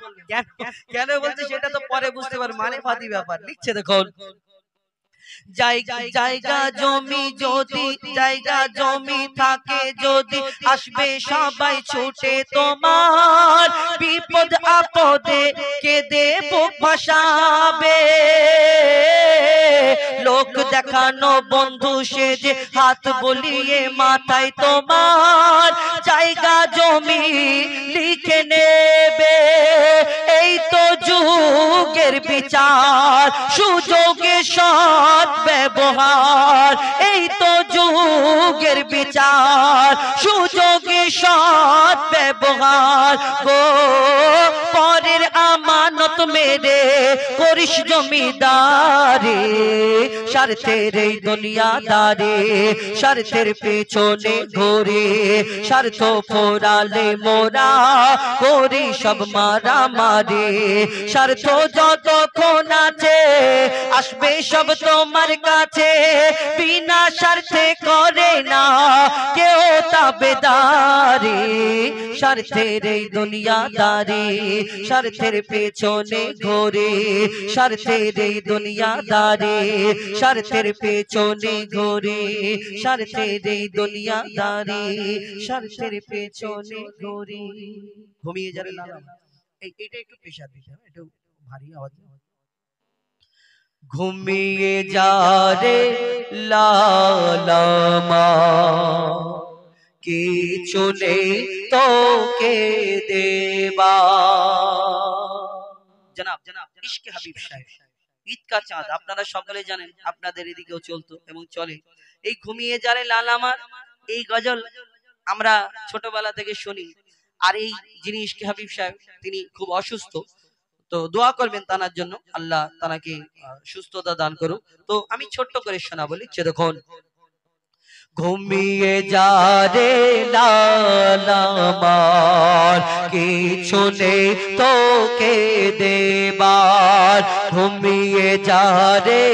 কেন বলছে সেটা তো পরে বুঝতে পারবে মানে ফাদি ব্যাপার লিখছে দেখুন জায়গা জমি যদি জায়গা জমি থাকে যদি আসবে সবাই ছুটে তোমার বিপদ আপদে কেঁদে বুক ভাসাবে লোক দেখানো বন্ধু সেজে হাত বলিয়ে মাথায় তোমার জায়গা জমি লিখে নেবে এই তো যুগের বিচার সুযোগে সৎ ব্যবহার এই তো যুগের বিচার সুযোগে সৎ ব্যবহার গো পরের আমানত মেরে করিস জমিদারি স্বার্থের এই দুনিয়াদারি স্বার্থের পেছনে ঘোরে স্বার্থ ফোরালে মোরা করি সব মারামারি স্বার্থ যতক্ষণ আছে আসবে সব তোমার কাছে বিনা স্বার্থে করে না কেউ তাবেদারি স্বার্থের এই দুনিয়াদারি স্বার্থের পেছনে ঘোরে স্বার্থের এই দুনিয়াদারি স্বার্থের পেছনে ঘোরে স্বার্থের এই দুনিয়াদারি স্বার্থের পেছনে ঘোরে ঘুমিয়ে যাবে লালা এইটা একটু প্রেসার দিতে হবে একটু ভারী আওয়াজ ঘুমিয়ে যা রে লালামা কিছু নেই তোকে দেবা জনাব ইশকে হাবিব সাহেব ঈদ কা চাঁদ আপনারা সকলে জানেন আপনাদের এদিকেও চলতো এবং চলে এই ঘুমিয়ে যা রে লালামার এই গজল আমরা ছোটবেলা থেকে শুনি আর এই যিনি ইশকে হাবিব সাহেব তিনি খুব অসুস্থ তো দোয়া করবেন তানার জন্য আল্লাহ তানাকে সুস্থতা দান করুক তো আমি ছোট্ট করে শোনাবো লিখছে দেখুন ঘুমিয়ে যা রে লালামার কিছু নেই তোকে দেবার ঘুমিয়ে যা রে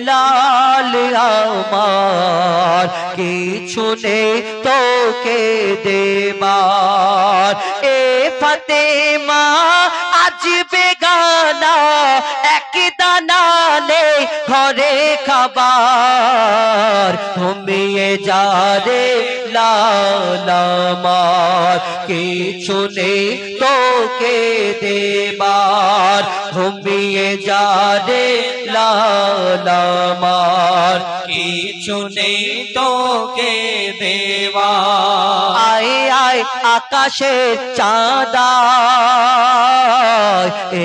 লাল আমার কিছু নেই তোকে দেবার এ ফাতেমা আজ বেগানা একদা দানা নেই ঘরে খাবার ঘুমিয়ে যা রে লাল আমার কিছু নেই তোকে দেবার ঘুমিয়ে যা রে লাল আমার কিছু নেই তোকে দেওয়া। আয় আয় আকাশের চাঁদা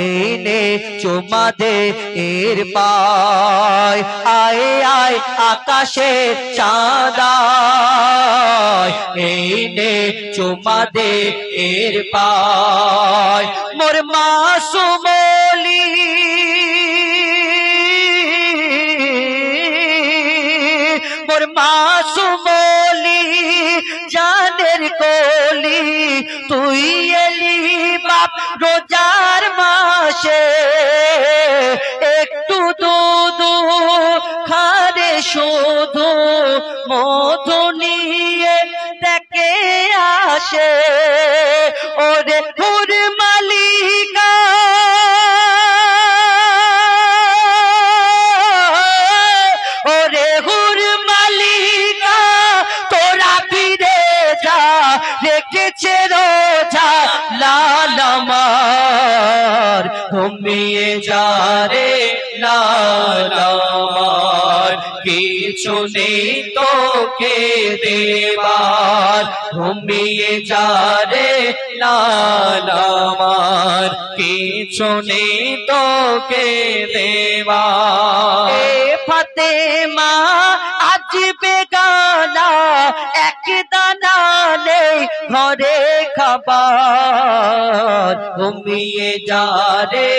এনে চুমা দে এর পায় আয় আয় আকাশের চাঁদা এনে চুমা দে এর পায় মোর মাসুমলি মোর মাসুমলি জানের কলি তুই এলি বাপ রোজার মাসে একটু দুধ খারে শুধু মধু নিয়ে দেখে আসে ওরে হুর মালিকা ওরে হুর মালিকা তোরা ফিরে যা রেখেছে রোজা লাল আমার ঘুমিয়ে যা রে লাল আমার কিছু নেই তোকে দেবার ঘুমিয়ে যা রে লাল আমার কিছু নেই তোকে দেবার। এ ফাতেমা আজ বেগানা এক দানা নেই ঘরে খাবার ঘুমিয়ে যা রে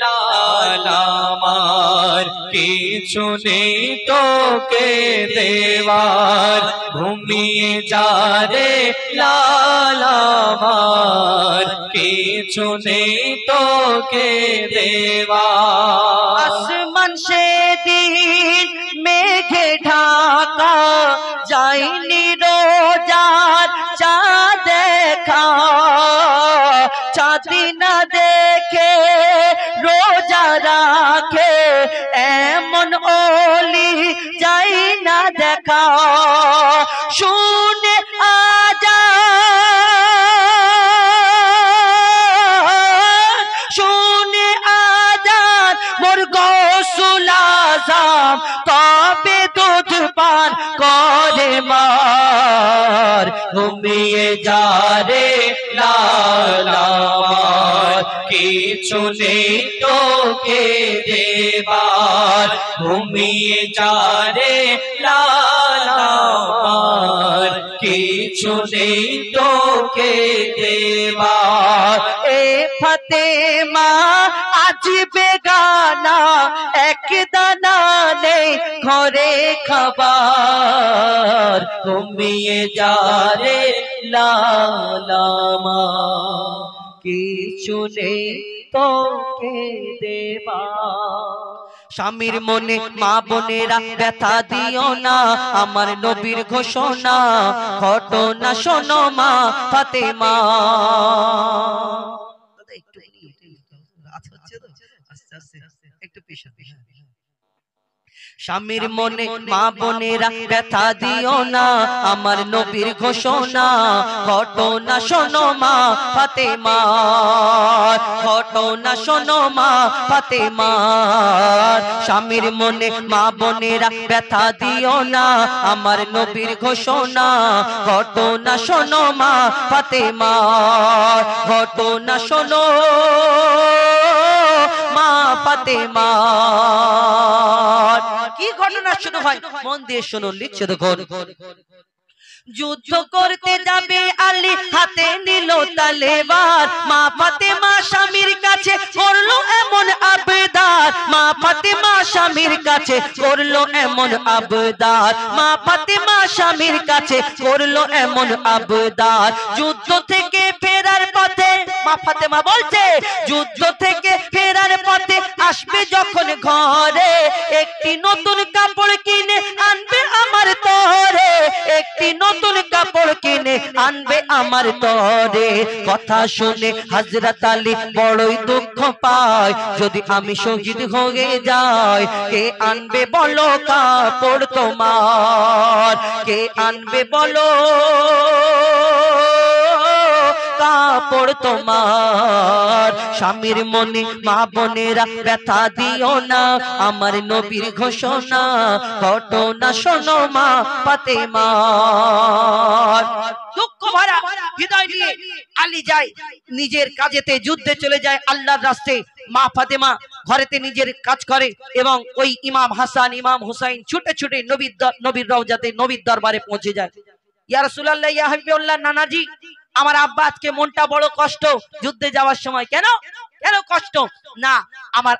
লাল আমার কিছু নেই তোকে দেওয়ার ঘুমিয়ে যা রে লাল আমার কিছু নেই তোকে দেওয়ার। আসমান সেদিন মেঘে ঢাকা যায়নি রোজার চাঁদ দেখা চাঁদি না দেখে রোজা রাখে এমন ওলি যাই না দেখা শুনে আজান শুনে আজান মোর গৌসুল আজম তবে দুধ পান করে মার ঘুমিয়ে যা রে লাল আমার কিছু নেই তোকে দেবার ঘুমিয়ে যা রে লাল আমার কিছু নেই তোকে দেবার। এ ফাতেমা আজ বেগানা এক দানা নেই ঘরে খাবার ঘুমিয়ে যা রে লাল আমার কিছু নেই তোকে দেবা। স্বামীর মনে মা বোনেরা ব্যথা দিও না আমার নবীর ঘোষণা ঘটনা শোনো মা ফাতেমা। স্বামীর মনে মা বোনেরা ব্যথা দিও না আমার নবীর ঘোষণা ঘটনা শোনো মা ফাতেমা ঘটনা শোনো মা ফাতেমা। স্বামীর মনে মা বোনেরা ব্যথা দিও না আমার নবীর ঘোষণা ঘটনা শোনো মা ফাতেমা ঘটনা শোনো মা ফাতেমা। কি ঘটনা শুরু হয় মন দিয়ে শুনুন লিখছে দেখুন। যুদ্ধ করতে যাবে আলী হাতে নিল তলোয়ার মা ফাতেমা স্বামীর কাছে করলো এমন আবদার মা ফাতেমা স্বামীর কাছে করলো এমন আবদার মা ফাতেমা স্বামীর কাছে করলো এমন আবদার। যুদ্ধ থেকে ফেরার পথে মা ফাতেমা বলছে যুদ্ধ থেকে ফেরার পথে আসবে যখন ঘরে একটি নতুন কাপড় কিনে আনবে আমার তরে, একটি নতুন কাপড় কিনে আনবে আমার তরে। কথা শুনে হযরত আলী বড়ই দুঃখ পায়, যদি আমি শহীদ হয়ে যাই কে আনবে বলো কাপড় তোমার, কে আনবে বলো কাপড় তোমার। স্বামীর মনে মা বোনেরা ব্যথা দিও না, আমার নবীর ঘোষণা ঘটনা শোনো মা ফাতেমার। দুঃখ ভরা হৃদয় নিয়ে আলী যায় নিজের কাজেতে, যুদ্ধে চলে যায় আল্লাহর রাস্তায়। মা ফাতেমা ঘরেতে নিজের কাজ করে এবং ওই ইমাম হাসান ইমাম হুসাইন ছুটে ছুটে নবীর রওজাতে নবীর দরবারে পৌঁছে যায়। ইয়া রাসূলুল্লাহ ইয়া হাবিবাল্লাহ, নানাজি আমার আব্বা আজকে মনটা বড় কষ্ট যুদ্ধে যাওয়ার সময়। কেন কেন কষ্ট? না, আমার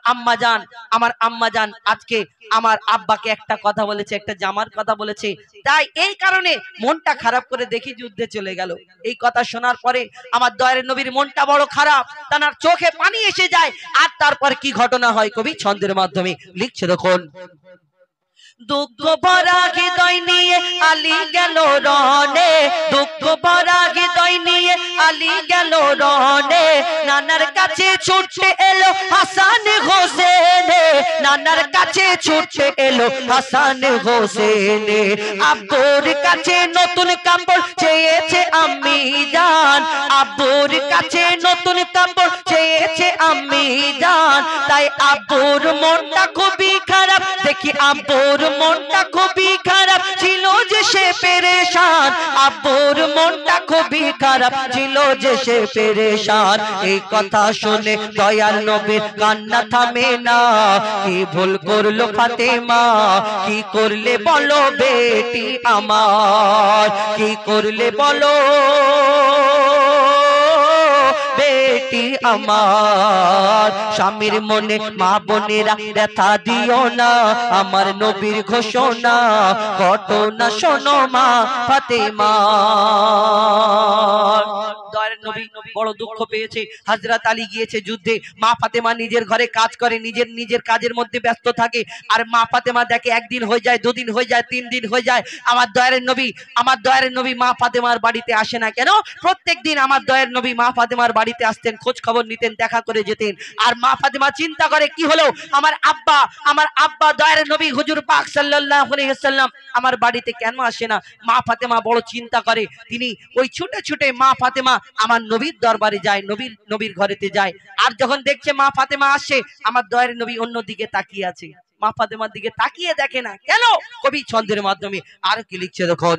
আম্মা জান আজকে আমার আব্বাকে একটা কথা বলেছে, একটা জামার কথা বলেছে, তাই এই কারণে মনটা খারাপ করে দেখি যুদ্ধে চলে গেল। এই কথা শোনার পরে আমার দয়ার নবীর মনটা বড় খারাপ, তার চোখে পানি এসে যায়। আর তারপর কি ঘটনা হয় কবি ছন্দের মাধ্যমে লিখছে দেখুন। দুঃখ ভরা হৃদয় নিয়ে আলী গেল রনে, দুঃখ ভরা হৃদয় নিয়ে আলী গেল রনে, নানার কাছে ছুটে এলো হাসান হোসেন, নানার কাছে ছুটে এলো হাসান হোসেন। আব্বুর কাছে নতুন কাপড় চেয়েছে আম্মি জান, আব্বুর কাছে নতুন কাপড় চেয়েছে আম্মি জান, তাই আব্বুর মনটা খুবই খারাপ, দেখি আব্বুর মনটা খুবই খারাপ ছিল যে সে পেরেশান, আব্বুর মনটা খুবই খারাপ ছিল যে সে পেরেশান। এই কথা শুনে দয়াল নবীর কান্না থামে না, কি ভুল করলো ফাতেমা, কি করলে বলো বেটি আমার, কি করলে বলো বেটি আমার। স্বামীর মনে মা বোনেরা ব্যথা দিও না, আমার নবীর ঘোষণা ঘটনা শোনো মা ফাতেমা। দয়ার নবী বড় দুঃখ পেয়েছে, হযরত আলী গিয়েছে যুদ্ধে, মা ফাতেমা নিজের ঘরে কাজ করে, নিজের কাজের মধ্যে ব্যস্ত থাকে। আর মা ফাতেমা দেখে একদিন হয়ে যায়, দুদিন হয়ে যায়, 3 দিন হয়ে যায়, আমার দয়ার নবী মা ফাতেমার বাড়িতে আসে না। কেন? প্রত্যেক দিন আমার দয়ার নবী মা ফাতেমার বাড়িতে আসতেন, খোঁজ খবর নিতেন, দেখা করে যেতেন। আর মা ফাতেমা চিন্তা করে কি হলো, আমার আব্বা দয়ার নবী হুজুর পাক সাল্লাল্লাহু আলাইহি ওয়াসাল্লাম আমার বাড়িতে কেন আসে না। মা ফাতেমা বড় চিন্তা করে, তিনি ওই ছুটে ছুটে মা ফাতেমা আমার নবীর দরবারে যায়, নবীর ঘরেতে যায়। আর যখন দেখছে মা ফাতেমা আসে, আমার দয়ার নবী অন্যদিকে তাকিয়ে আছে, মা ফাতেমার দিকে তাকিয়ে দেখে না। কেন? কবি ছন্দের মাধ্যমে আর কি লিখছে দেখুন।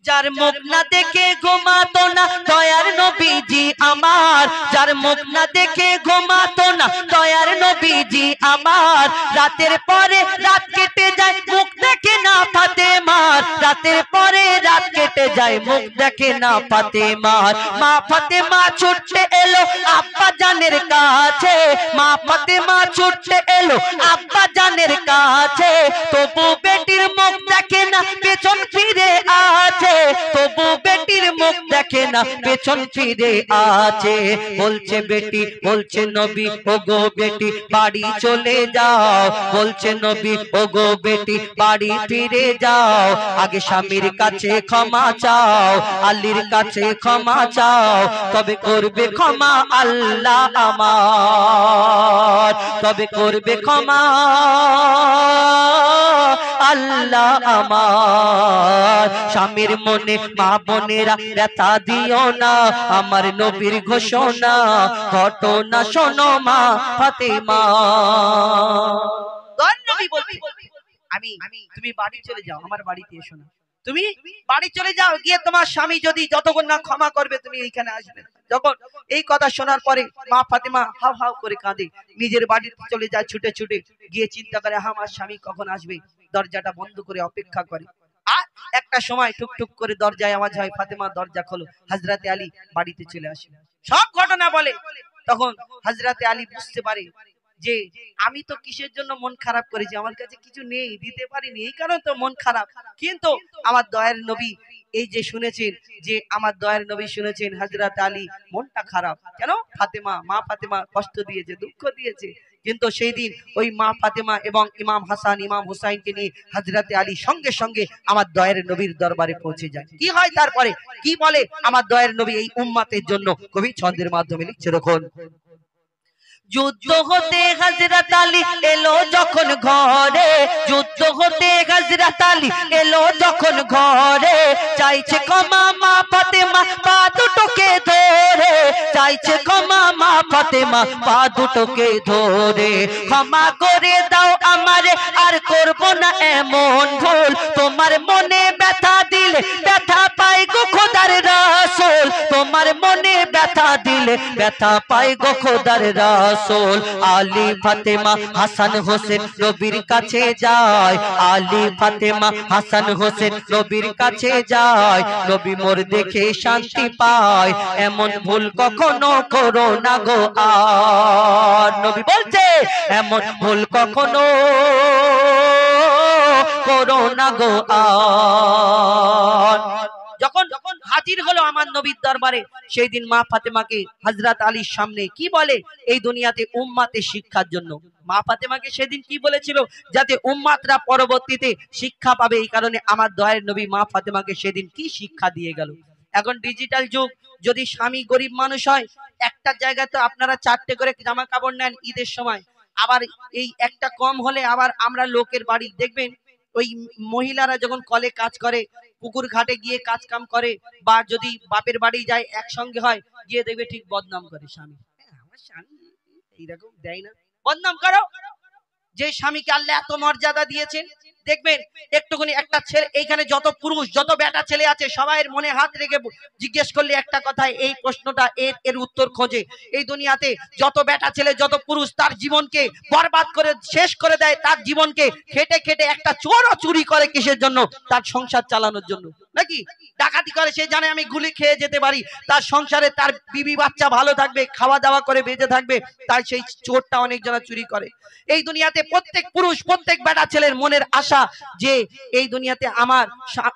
যার মুখ না দেখে ঘুমাতো না দয়ার নবীজি আমার, যার মুখ না দেখে ঘুমাতো না দয়ার নবীজি আমার, রাতের পরে রাত কেটে যায় মুখ দেখে না ফাতেমার, রাতের পরে রাত কেটে যায় মুখ দেখে না ফাতেমার। মা ফাতেমা ছুটে এলো আব্বা জানের কাছে, মা ফাতেমা ছুটে এলো আব্বা জানের কাছে, তবু বেটির মুখ দেখে না পেছন ফিরে আছে, তবু বেটির মুখ দেখে না পেছন ফিরে আছে। বলছে বেটি, বলছে নবী ওগো বেটি বাড়ি চলে যাও, বলছে নবী ওগো বেটি বাড়ি ফিরে যাও, আগে স্বামীর কাছে ক্ষমা চাও, আলীর কাছে ক্ষমা চাও, তবে করবে ক্ষমা আল্লাহ আমার, তবে করবে ক্ষমা আল্লাহ আমার। স্বামীর মনে মা বোনেরা ব্যথা দিও না, আমার নবীর ঘোষণা ঘটনা শোনো মা ফাতেমা। নবী বলছে তুমি বাড়ি চলে যাও, আমার বাড়িতে এসো না, তুমি বাড়ি চলে যাও, গিয়ে তোমার স্বামী যদি যতক্ষণ না ক্ষমা করবে তুমি এইখানে আসবে। যখন এই কথা শোনার পরে মা ফাতেমা হাউ হাউ করে কাঁদে, নিজের বাড়িতে চলে যায় ছুটে ছুটে গিয়ে, চিন্তা করে আমার স্বামী কখন আসবে, দরজাটা বন্ধ করে অপেক্ষা করে। আর একটা সময় টুকটুক করে দরজায় আওয়াজ হয়, ফাতেমা দরজা খোলো, হযরতে আলী বাড়িতে চলে আসে, সব ঘটনা বলে। তখন হযরতে আলী বুঝতে পারে যে আমি তো কিসের জন্য মন খারাপ করেছি, আমার কাছে কিছু নেই, দিতে পারিনি, এই কারণে তো মন খারাপ। কিন্তু আমার দয়ার নবী এই যে শুনেছেন, যে আমার দয়ার নবী শুনেছেন হযরত আলী মনটা খারাপ কেন, ফাতেমা মা ফাতেমা কষ্ট দিয়েছে, দুঃখ দিয়েছে। কিন্তু সেই দিন ওই মা ফাতেমা এবং ইমাম হাসান ইমাম হুসাইনকে নিয়ে হযরত আলী সঙ্গে সঙ্গে আমার দয়ার নবীর দরবারে পৌঁছে যায়। কি হয় তারপরে, কি বলে আমার দয়ার নবী এই উম্মতের জন্য, কবি ছন্দের মাধ্যমে লিখছে দেখুন। যুদ্ধ হতে হযরত আলী এলো যখন ঘরে, যুদ্ধ হতে হযরত আলী এলো যখন ঘরে, চাইছে ক্ষমা মা ফাতেমা পা দুটোকে ধরে, চাইছে ক্ষমা মা ফাতেমা পা দুটোকে ধরে, ক্ষমা করে দাও আমারে আর করব না এমন ভুল, তোমার মনে ব্যথা দিলে ব্যথা পাই গো খোদার রাসূল, তোমার মনে ব্যথা দিলে ব্যথা পাই গো খোদার রাসূল। আলী ফাতেমা হাসান হোসেন নবীর কাছে যায়, আলী ফাতেমা হাসান হোসেন নবীর কাছে যায়, নবী মোর দেখে শান্তি পায়, এমন ভুল কখনো করো না গো আর, নবী বলছে এমন ভুল কখনো করো না গো আর। যখন হাজির হলো আমার নবীর দরবারে, সেই দিন মা ফাতেমাকে হযরত আলীর সামনে কি বলে, এই দুনিয়াতে উম্মতে শিক্ষার জন্য। মা ফাতেমাকে সেদিন কি বলেছিল, যাতে উম্মতরা পরবর্তীতে শিক্ষা পাবে, এই কারণে আমার দয়ার নবী মা ফাতেমাকে সেদিন কি শিক্ষা দিয়ে গেল। এখন ডিজিটাল যুগ, যদি স্বামী গরিব মানুষ হয়, একটা জায়গায় তো আপনারা 4টে করে জামা কাপড় নেন ঈদের সময়, আবার এই একটা কম হলে আবার আমরা লোকের বাড়ি দেখবেন, ওই মহিলারা যখন কলে কাজ করে, পুকুর ঘাটে গিয়ে কাজ কাম করে, বা যদি বাপের বাড়ি যায় একসঙ্গে হয়, গিয়ে দেখবে ঠিক বদনাম করে স্বামী, আমার স্বামী এইরকম দেয় না, বদনাম করো। যে স্বামীকে আল্লাহ এত মর্যাদা দিয়েছেন, দেখবেন একটুখানি একটা ছেলে, এইখানে যত পুরুষ যত বেটা ছেলে আছে সবাইয়ের মনে হাত রেখে জিজ্ঞেস করলে একটা কথা, এই প্রশ্নটা এর উত্তর খোঁজে, এই দুনিয়াতে যত বেটা ছেলে যত পুরুষ তার জীবনকে বরবাদ করে শেষ করে দেয়, তার জীবনকে খেটে খেটে, একটা চোরও চুরি করে কিসের জন্য, তার সংসার চালানোর জন্য, নাকি ডাকাতি করে, সে জানে আমি গুলি খেয়ে যেতে পারি, তার সংসারে তার বিবি বাচ্চা ভালো থাকবে, খাওয়া দাওয়া করে বেঁচে থাকবে, তাই সেই চোরটা অনেক জনা চুরি করে। এই দুনিয়াতে প্রত্যেক পুরুষ প্রত্যেক বেটা ছেলের মনের আশা যে এই দুনিয়াতে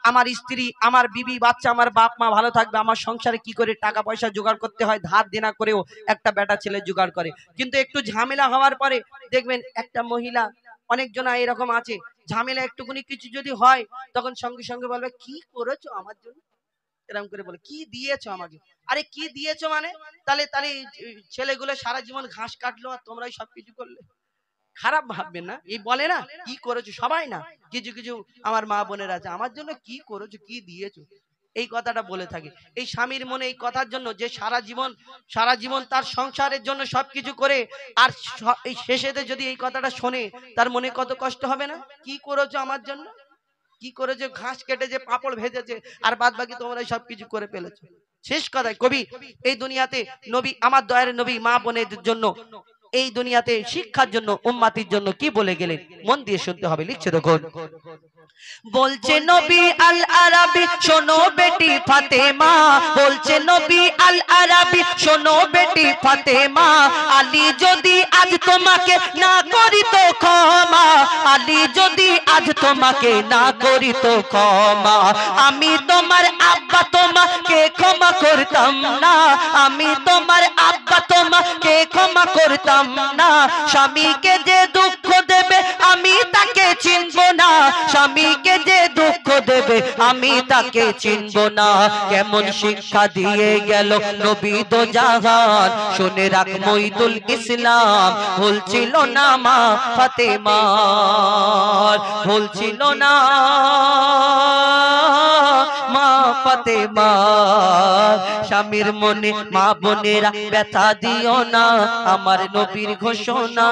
আমার স্ত্রী আমার বিবি বাচ্চা আমার বাপ মা ভালো থাকবে, আমার সংসারে কি করে টাকা পয়সা জোগাড় করতে হয়, ধার দেনা করেও একটা বেটা ছেলে জোগাড় করে। কিন্তু একটু ঝামেলা হওয়ার পরে দেখবেন একটা মহিলা, অনেক জনা এরকম আছে, ঝামেলা একটুখানি কিছু যদি হয় তখন সঙ্গে সঙ্গে বলবে কি করেছো আমার জন্য, এরকম করে বলে কি দিয়েছো আমাকে, আরে কি দিয়েছো মানে, তাহলে ছেলেগুলো সারা জীবন ঘাস কাটলো আর তোমরাই সবকিছু করলে, খারাপ ভাববেন না, এই বলে না কি করেছো, সবাই না, কিছু কিছু আমার মা বোনের আছে, আমার জন্য কি করেছো কি দিয়েছো, এই কথাটা বলে থাকে। এই স্বামীর মনে এই কথার জন্য, যে সারা জীবন তার সংসারের জন্য সবকিছু করে, আর এই শেষেতে যদি এই কথাটা শোনে, তার মনে কত কষ্ট হবে না, কি করেছো আমার জন্য, কি করেছো, ঘাস কেটেছে পাপড় ভেজেছে আর বাদ বাকি তোমরা সবকিছু করে ফেলেছো। শেষ কথায় কবি এই দুনিয়াতে নবী আমার দয়ার নবী মা বোনের জন্য, এই দুনিয়াতে শিক্ষার জন্য উম্মতির জন্য কি বলে গেলেন, মন দিয়ে শুনতে হবে। লিখছে দেখুন, বলছে নবী আল আরাবি শোনো বেটি ফাতেমা, বলছে নবী আল আরাবি শোনো বেটি ফাতেমা, আলী যদি আজ তোমাকে না করি তো ক্ষমা, আলী যদি আজ তোমাকে না করি তো ক্ষমা, আমি তোমার আব্বা তোমাকে ক্ষমা করতাম না, আমি তোমার আব্বা তোমাকে ক্ষমা করতাম না, স্বামীকে যে দুঃখ দেবে আমি তাকে চিনব না, স্বামীকে যে দুঃখ দেবে আমি তাকে চিনব না। কেমন শিক্ষা দিয়ে গেল নবী দো জাহান, শুনে রাখ মঈদুল ইসলাম, ভুলছিল না মা ফাতেমা, ভুলছিল না মা ফাতেমা, স্বামীর মনে মা বোনেরা ব্যথা দিও না, আমার নবীর ঘোষণা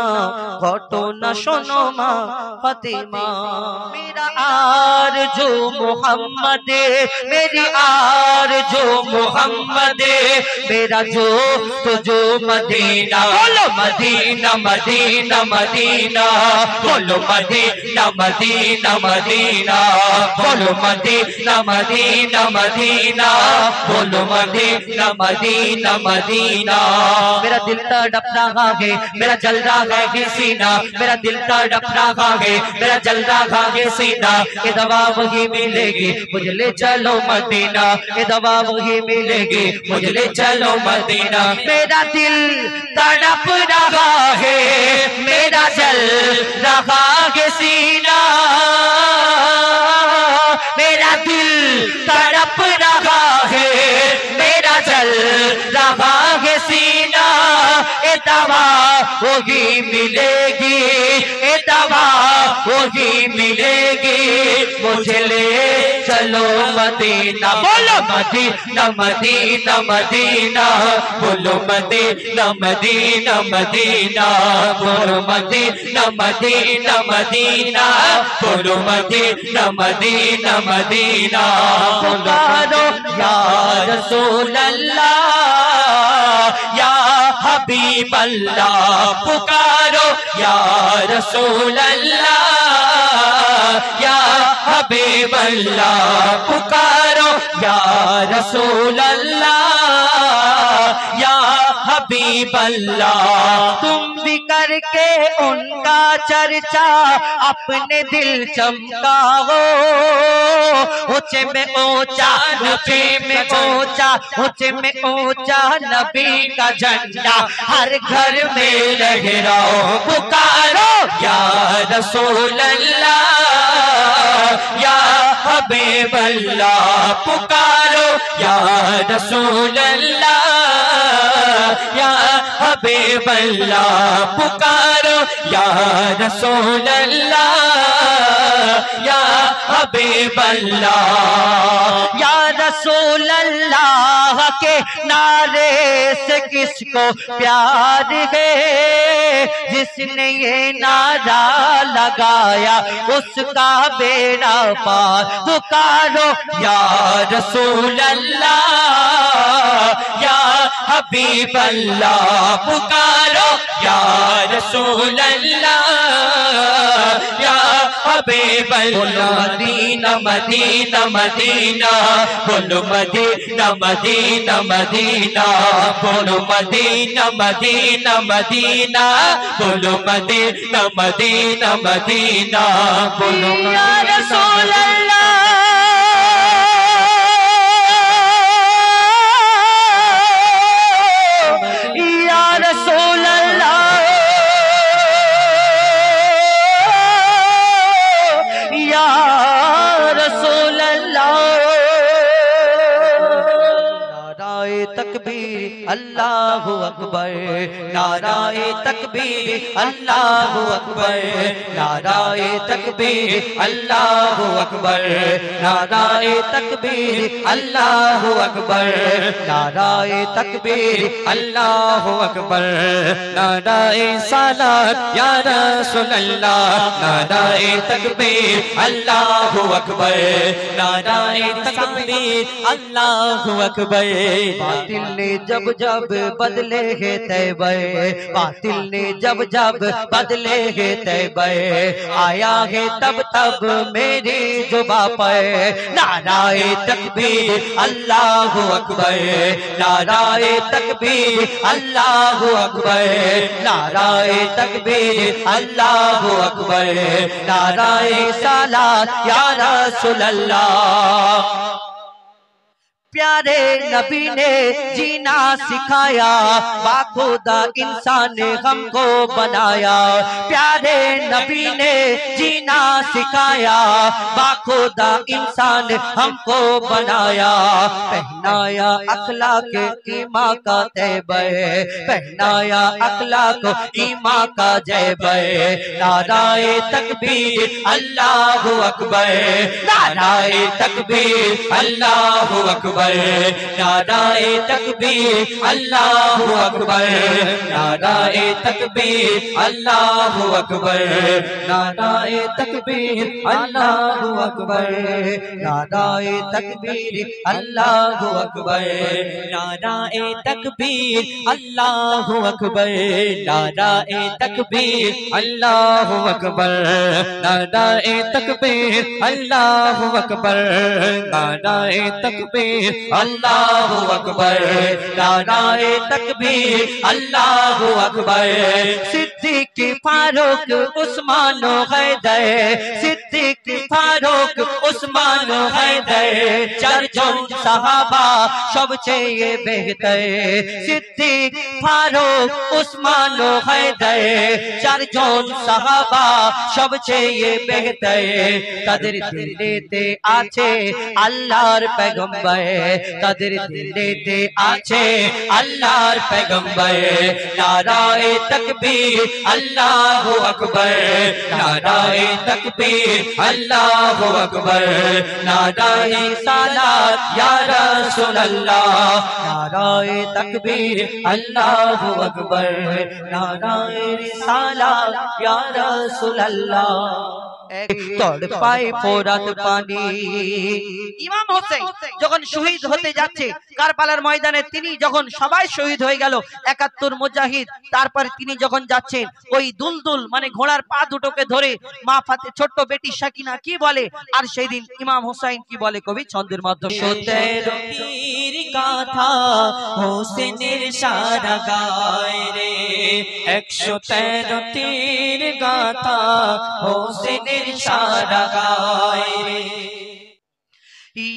ঘটনা শোনো মা ফাতেমা। মেরা আরজু মুহাম্মদে, মেরি আরজু মুহাম্মদে, মেরা जो तुझो मदीना, बोलो मदीना मदीना मदीना, बोलो मदीना मदीना मदीना, बोलो मदीना मदीना मदीना, बोलो मदीना मदीना मदीना। मेरा दिल तड़प रहा है, मेरा जल रहा है सीना, मेरा दिल तड़प रहा है, मेरा जल रहा है सीना। ये दवा वही मिलेगी, मुझे ले चलो मदीना, ये दवा वही मिलेगी, मुझे ले चलो मदीना। मेरा दिल तड़प रहा है, मेरा जल रहा है सीना, मेरा दिल तड़प रहा है, मेरा जल रहा है सीना। ए दवा वही मिलेगी, ए दवा वही मिलेगी, मुझे ले चलो मदीना। बोलो मदीना मदीना मदीना, बोलो मदीना मदीना मदीना, बोलो मदीना मदीना मदीना, बोलो मदीना मदीना मदीना। पुकारो या रसूल अल्लाह, या हबीब अल्लाह, पुकारो या रसूल अल्लाह, या हबीब अल्लाह, पुकारो या रसूल अल्लाह, या हबीब अल्लाह। तुम भी करके उनका चर्चा अपने दिल चमकाओ, ऊंचे में ऊंचा, ऊंचे में ऊंचा, ऊंचे में ऊंचा नबी का झंडा हर घर में लहराओ। पुकारो या रसूल अल्लाह, या हबीब अल्लाह, पुकारो या रसूल अल्लाह, या हबीब अल्लाह, पुकारो या रसूल अल्लाह, या हबीब अल्लाह। या रसूल अल्लाह के नारे से किसको प्यार है, जिसने ये नारा लगाया उसका बेड़ा पार। पुकारो या रसूल अल्लाह, या हबीब अल्लाह, पुकारो या रसूल अल्लाह, या हबीब अल्लाह। मदीना मदीना मदीना, बोलो मदीना मदीना मदीना, बोलो मदीना मदीना मदीना, बोलो मदीना मदीना मदीना, बोलो या रसूल अल्लाह, या रसूल अल्लाह, या रसूल अल्लाह। नाराए तकबीर अल्लाहु अकबर, नाराए तकबीर अल्लाहु अकबर, नाराए तकबीर अल्लाहु अकबर, नाराए तकबीर अल्लाहु अकबर, नाराए तकबीर अल्लाहु अकबर, नाराए सलात या रसूल अल्लाह, नाराए तकबीर अल्लाहु अकबर, नाराए तकबीर अल्लाहु अकबर। बातिल ने जब जब बदले है तैबे, बातिल ने जब जब बदले है तैबे, आया है तब तब मेरी जुबां पर नाराए तकबीर अल्लाहु अकबर, नाराए तकबीर अल्लाहु अकबर, नाराए तकबीर अल्लाहु अकबर, नाराए सलात या रसूल अल्लाह। प्यारे नबी ने जीना सिखाया, बाखुदा इंसान ने हमको बनाया। प्यारे नबी ने जीना सिखाया, बाखुदा इंसान हमको बनाया। पहनाया अखलाक ईमा का तैबे, पहनाया अखलाक ईमा का जैबे। नाराए तकबीर अल्लाहु अकबर, नाराए तकबीर अल्लाहु अकबर, अकबर नाराए तकबीर अल्लाहु अकबर नाराए तकबीर अल्लाहु अकबर नाराए तकबीर अल्लाहु अकबर नाराए तकबीर अल्लाहु अकबर नाराए तकबीर अल्लाहु अकबर नाराए तकबीर अल्लाहु अकबर नाराए तकबीर अल्लाहु अकबर नाराए तकबीर अल्लाहु अकबर नाराए तकबीर अल्लाहु अकबर सिद्दीक फारूक उस्मान हैदर सिद्दीक फारूक उस्मान हैदर चारজন সাহাবা সবচেয়ে বেহতর সিদ্দীক ফারুক উসমান হায়দার চারজন সাহাবা সবচেয়ে বেহতর তাদের দিলেতে আছে আল্লাহর পয়গম্বর তাদের দিলেতে আছে আল্লাহর পয়গম্বর নারায়ে তাকবীর আল্লাহু আকবার নারায়ে তাকবীর আল্লাহু আকবার নারায়ে সালাত ইয়া রাসূলুল্লাহ নারায়ে তাকবীর আল্লাহু আকবার নারায়ে রিসালাত ইয়া রাসূলুল্লাহ तोड़ पाए फोरात पानी ইমাম হোসেন যখন শহীদ হতে যাচ্ছে কারবালার ময়দানে তিনি যখন সবাই শহীদ হয়ে গেল 71 মুজাহিদ তারপর তিনি যখন যাচ্ছেন ওই দুলদুল মানে ঘোড়ার পা দুটোকে ধরে মা ফাতে ছোট্ট বেটি সাকিনা কি বলে আর সেই দিন ইমাম হোসেন কি বলে কবি ছন্দের মাধ্যমে 17 তীর গাথা হোসেনের সারা গায় রে 113 তীর গাথা হোসেনের সারা গায় রে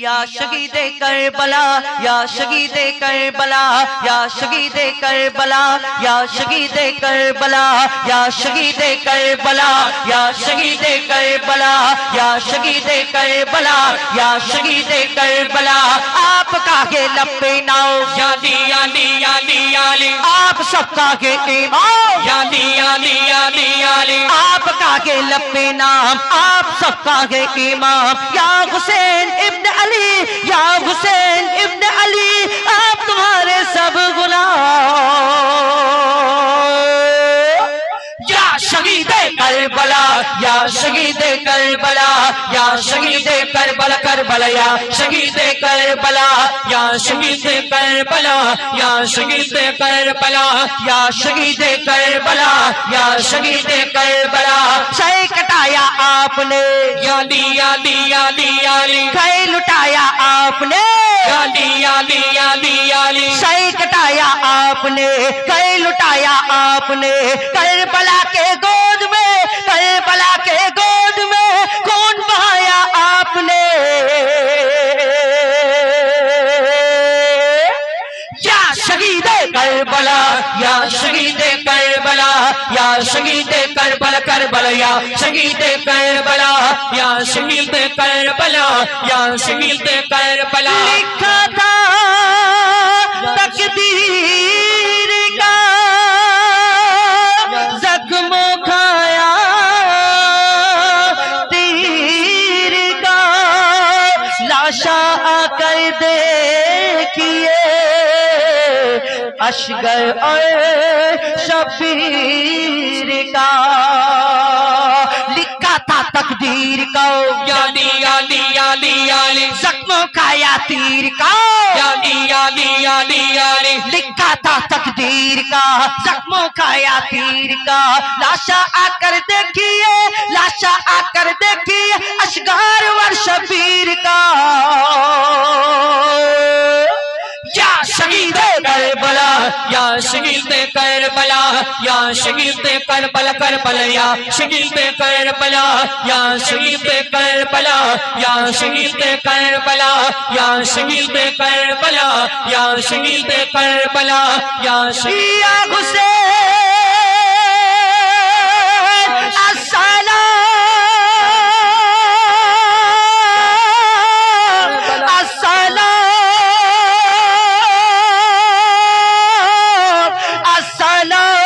या शहीदे करबला या शहीदे करबला या शहीदे करबला या शहीदे करबला या शहीदे करबला या शहीदे करबला या शहीदे करबला या शहीदे करबला आपका के लपे नाओ याली याली याली याली आप सबका के इमाम याली याली याली याली आपका के लपे नाम आप सबका के इमाम या हुसैन इब्न अली या हुसैन इब्न अली आप तुम्हारे सब गुलाम या शहीदे करबला या शहीदे करबला या शहीदे करबला करबला या शहीदे करबला या शहीदे करबला या शहीदे करबला या शहीदे करबला या शहीदे करबला सर कटाया आपने याली याली याली याली कई लुटाया आपने याली याली याली याली सर कटाया आपने कई लुटाया आपने करबला के गोद में करबला के गोद में कौन बहाया आपने या शहीदे करबला या शहीदे करबला या शहीदे करबला करबला या शहीदे करबला या शहीदे करबला या शहीदे करबला लिखा था तकदीर का जख्म खाया तीर का लाशा आकर देखिए असगर और शबीर का लिखा था तकदीर का याली याली याली याली जख्मों का या तीर का याली याली याली याली लिखा था तकदीर का जख्मों का या तीर का लाशा आकर देखिए लाशा आकर देखिए असगार वर शबीर का या शहीदे करबला या शहीदे करबला या शहीदे करबला करबला या शहीदे करबला या शहीदे करबला या शहीदे करबला या शहीदे करबला या शहीदे करबला या या हुसैन अस्सलाम अस्सलाम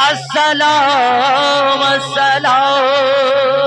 अस्सलाम अस्सलाम